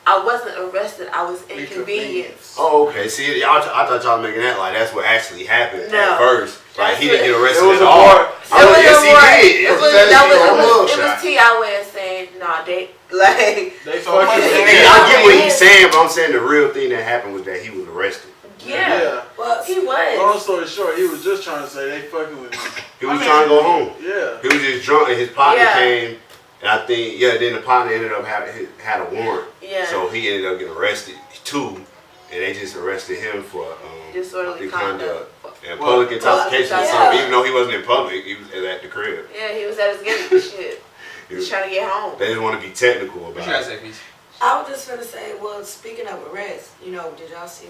I wasn't arrested. I was inconvenienced. Oh, okay. See, I thought y'all making that like that's what actually happened No. at first. Like he didn't get It arrested was at a all. war. Yes, he did. It was T.I. way of saying, nah, they like. They So fucking. I get what he's saying, but I'm saying the real thing that happened was that he was arrested. Yeah. Well, He was. Long story short, he was just trying to say they fucking with me. He was trying to go home. Yeah. He was just drunk, and his partner came, and I think then the partner ended up had a warrant. Yeah. So he ended up getting arrested too, and they just arrested him for Disorderly conduct. and public intoxication or something. Even though he wasn't in public, he was at the crib. Yeah, he was at his gate. Shit. He was trying to get home. They just want to be technical What about you guys it. say, please? I was just gonna say, well, speaking of arrest, did y'all see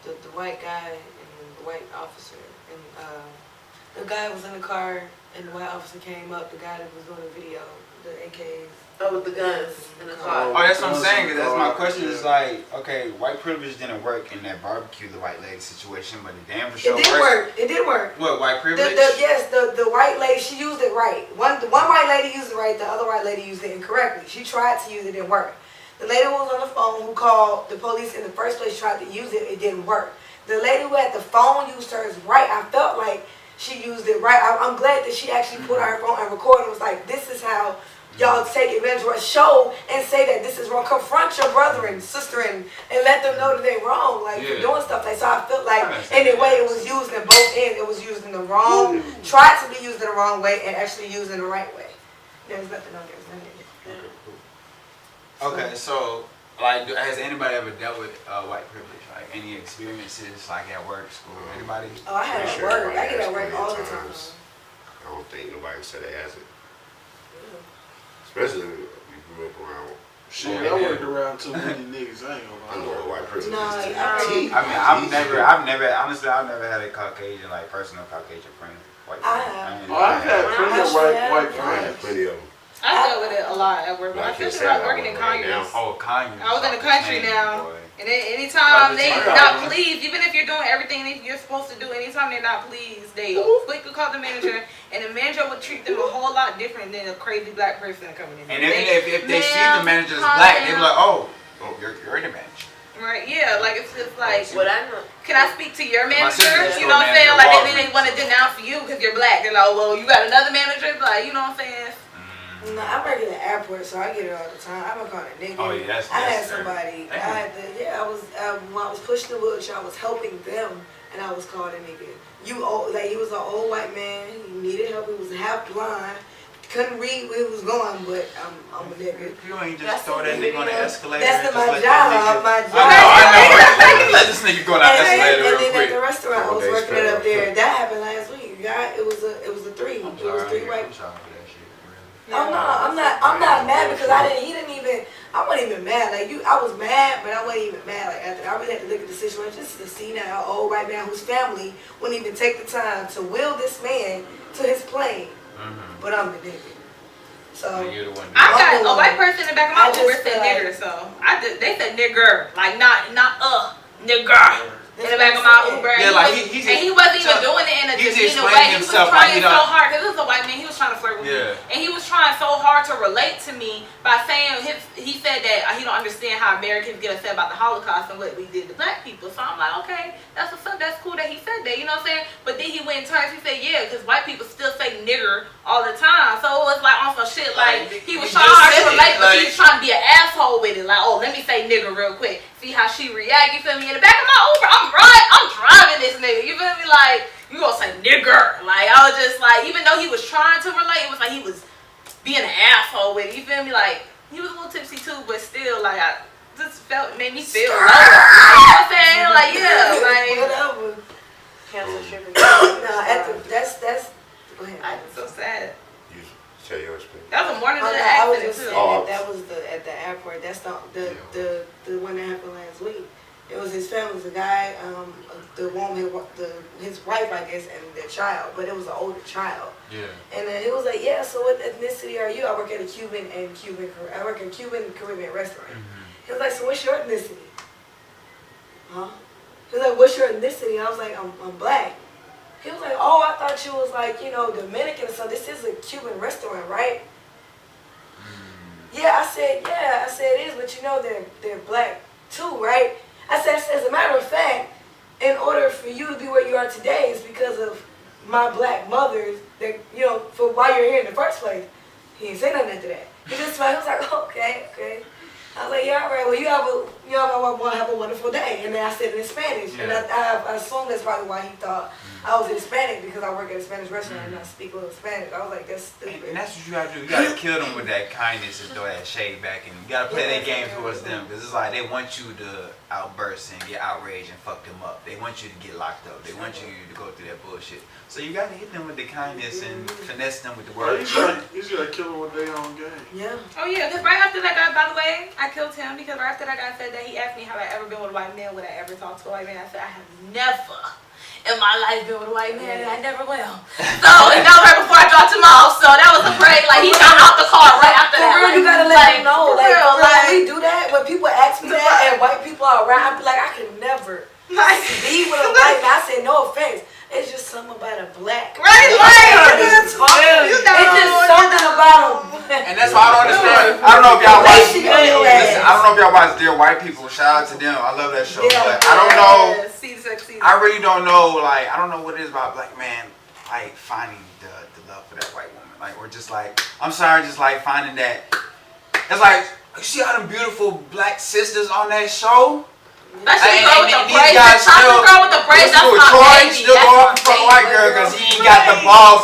the white guy and the white officer and the guy was in the car and the white officer came up, the guy that was doing the video, the AKs. Oh, with the guns in the car. Oh, that's what I'm saying. Cause that's my question. Is like, okay, white privilege didn't work in that barbecue the white lady situation, but it damn for sure It did work. It did work. What, white privilege? The white lady, she used it right. One white lady used it right, the other white lady used it incorrectly. She tried to use it, it didn't work. The lady who was on the phone who called the police in the first place tried to use it, it didn't work. The lady who had the phone used hers right. I felt like she used it right. I'm glad that she actually put her phone and recorded. It was like, this is how y'all take advantage of a show and say that this is wrong. Confront your brother and sister and let them know that they're wrong. Like, you're doing stuff like so. I felt like in a way it was used in both ends. It was used in the wrong, tried to be used in the wrong way, and actually used in the right way. There's nothing on there. Okay, so like, has anybody ever dealt with white privilege? Like any experiences, like at work, school, anybody? Oh, I had it at work. I get at work all the time. I don't think nobody said they has it. Especially if you grew up around. Shit, I worked around too many niggas. I ain't gonna lie. I know what white privilege Nah, is. I mean, I've never had a Caucasian, like personal Caucasian friend. White friend. I've had plenty of white I had friends. plenty of them. I dealt with it a lot at work. When I first started working in Congress. Oh, Kanye. I was in the country now. And then anytime they not pleased, even if you're doing everything you're supposed to do, anytime they're not pleased, they quickly call the manager, and the manager would treat them a whole lot different than a crazy black person coming in. And if they see the manager as black, they be like, oh, you're the manager. Right, yeah, like it's just like, What I know. can I speak to your manager? sister's You know what I'm saying? manager, Like, Walgreens. they want to denounce you because you're black. They're like, well, you got another manager? Like, you know what I'm saying? No, I work at the airport, so I get it all the time. I've been called a nigga. Oh, yeah, I had somebody. I was when I was pushing the wheelchair, I was helping them, and I was called a nigga. He was an old white man. He needed help. He was half blind. Couldn't read where he was going, but I'm a nigga. You ain't just throw that nigga on the escalator. That's and my just let job. that nigga- My job. I know. Let this nigga go down the escalator And real then at quick. the restaurant, I was working it up there. That happened last week. It was a three. It was three white. I'm sorry for that shit. Really. Oh no, I'm not mad because he didn't even, I wasn't even mad. Like I was mad, but I wasn't even mad. Like after I really had to look at the situation just to see now an old white man whose family wouldn't even take the time to wheel this man to his plane. But I'm the nigga. So You're the one. I got a white person in the back of my I Uber just said feel like- nigger, so they said nigger, like not nigger. In the back of my Uber, Yeah, like he wasn't even doing it in a he's demeanor explaining way. He was himself like trying he so don't- hard because it was a white man. He was trying to flirt with me, and he was trying so hard to relate to me by saying he said that he don't understand how Americans get upset about the Holocaust and what we did to black people. So I'm like, okay, that's what's up. That's cool that he said that. You know what I'm saying? But then he went in turns. He said, yeah, because white people still say nigger all the time. So it was like on some shit like he was trying hard to relate, but he was trying to be an asshole with it. Like, oh, let me say nigger real quick. See how she react. You feel me? In the back of my Uber, I'm driving this nigga. You feel me? Like, you gonna say nigger. Like, I was just like, even though he was trying to relate, it was like he was being an asshole with it. You feel me? Like, he was a little tipsy too, but still, like, I just made me feel lower. You know what I'm saying? Like, yeah, like. whatever. Cancel tripping. No, that's go ahead. I'm so sad. You tell your experience. That was a morning of the I was accident just too. saying that was at the airport. That's the one that happened last week. It was his family, it was a guy, the woman, his wife, I guess, and their child, but it was an older child. Yeah. And then he was like, yeah, so what ethnicity are you? I work at a Cuban Caribbean restaurant. He was like, so what's your ethnicity? Huh? He was like, what's your ethnicity? And I was like, I'm black. He was like, oh, I thought you was like, Dominican or something. This is a Cuban restaurant, right? Yeah, I said it is, but they're black too, right? I said, as a matter of fact, in order for you to be where you are today is because of my black mothers that, you know, for why you're here in the first place. He didn't say nothing after that. He just smiled. He was like, okay. I was like, yeah, all right. Well, you have a wonderful day. And then I said it in Spanish. Yeah. And I assumed that's probably why he thought I was Hispanic, because I work at a Spanish restaurant and I speak a little Spanish. I was like, that's stupid. And that's what you gotta do. You gotta kill them with that kindness and throw that shade back, and you gotta play that game towards them, because it's like they want you to outburst and get outraged and fuck them up. They want you to get locked up. They want you to go through that bullshit. So you gotta hit them with the kindness and finesse them with the Well, words. you just gotta kill them with their own game. Yeah. Oh yeah, because right after that guy, by the way, I killed him because right after that guy said that, he asked me have I ever been with a white man, would I ever talk to a white man? I said I have never in my life been with a white man, and I never will. So, and that was right before I dropped him off, so that was a break. Like, he got out the car right after For that. real, Like, you gotta let them know. Like, real, when we do that, when people ask me that and white people are around, I be like, I could never be with a white man. I said, no offense. It's just something about a black. Right, like, It's just something about them. And that's why I don't understand. I don't know if y'all watch. Listen, I I don't know if y'all watch Dear White People. Shout out to them. I love that show. Yeah, but I don't know. Season. I really don't know. Like, I don't know what it is about black man, like finding the love for that white woman. Like, or just like, I'm sorry, just like finding that. It's like, you see all them beautiful black sisters on that show. Especially And the girl with the these braids. guys The chocolate girl with the braids. That's my baby. Still go off and fuck a white girl because he ain't got the balls.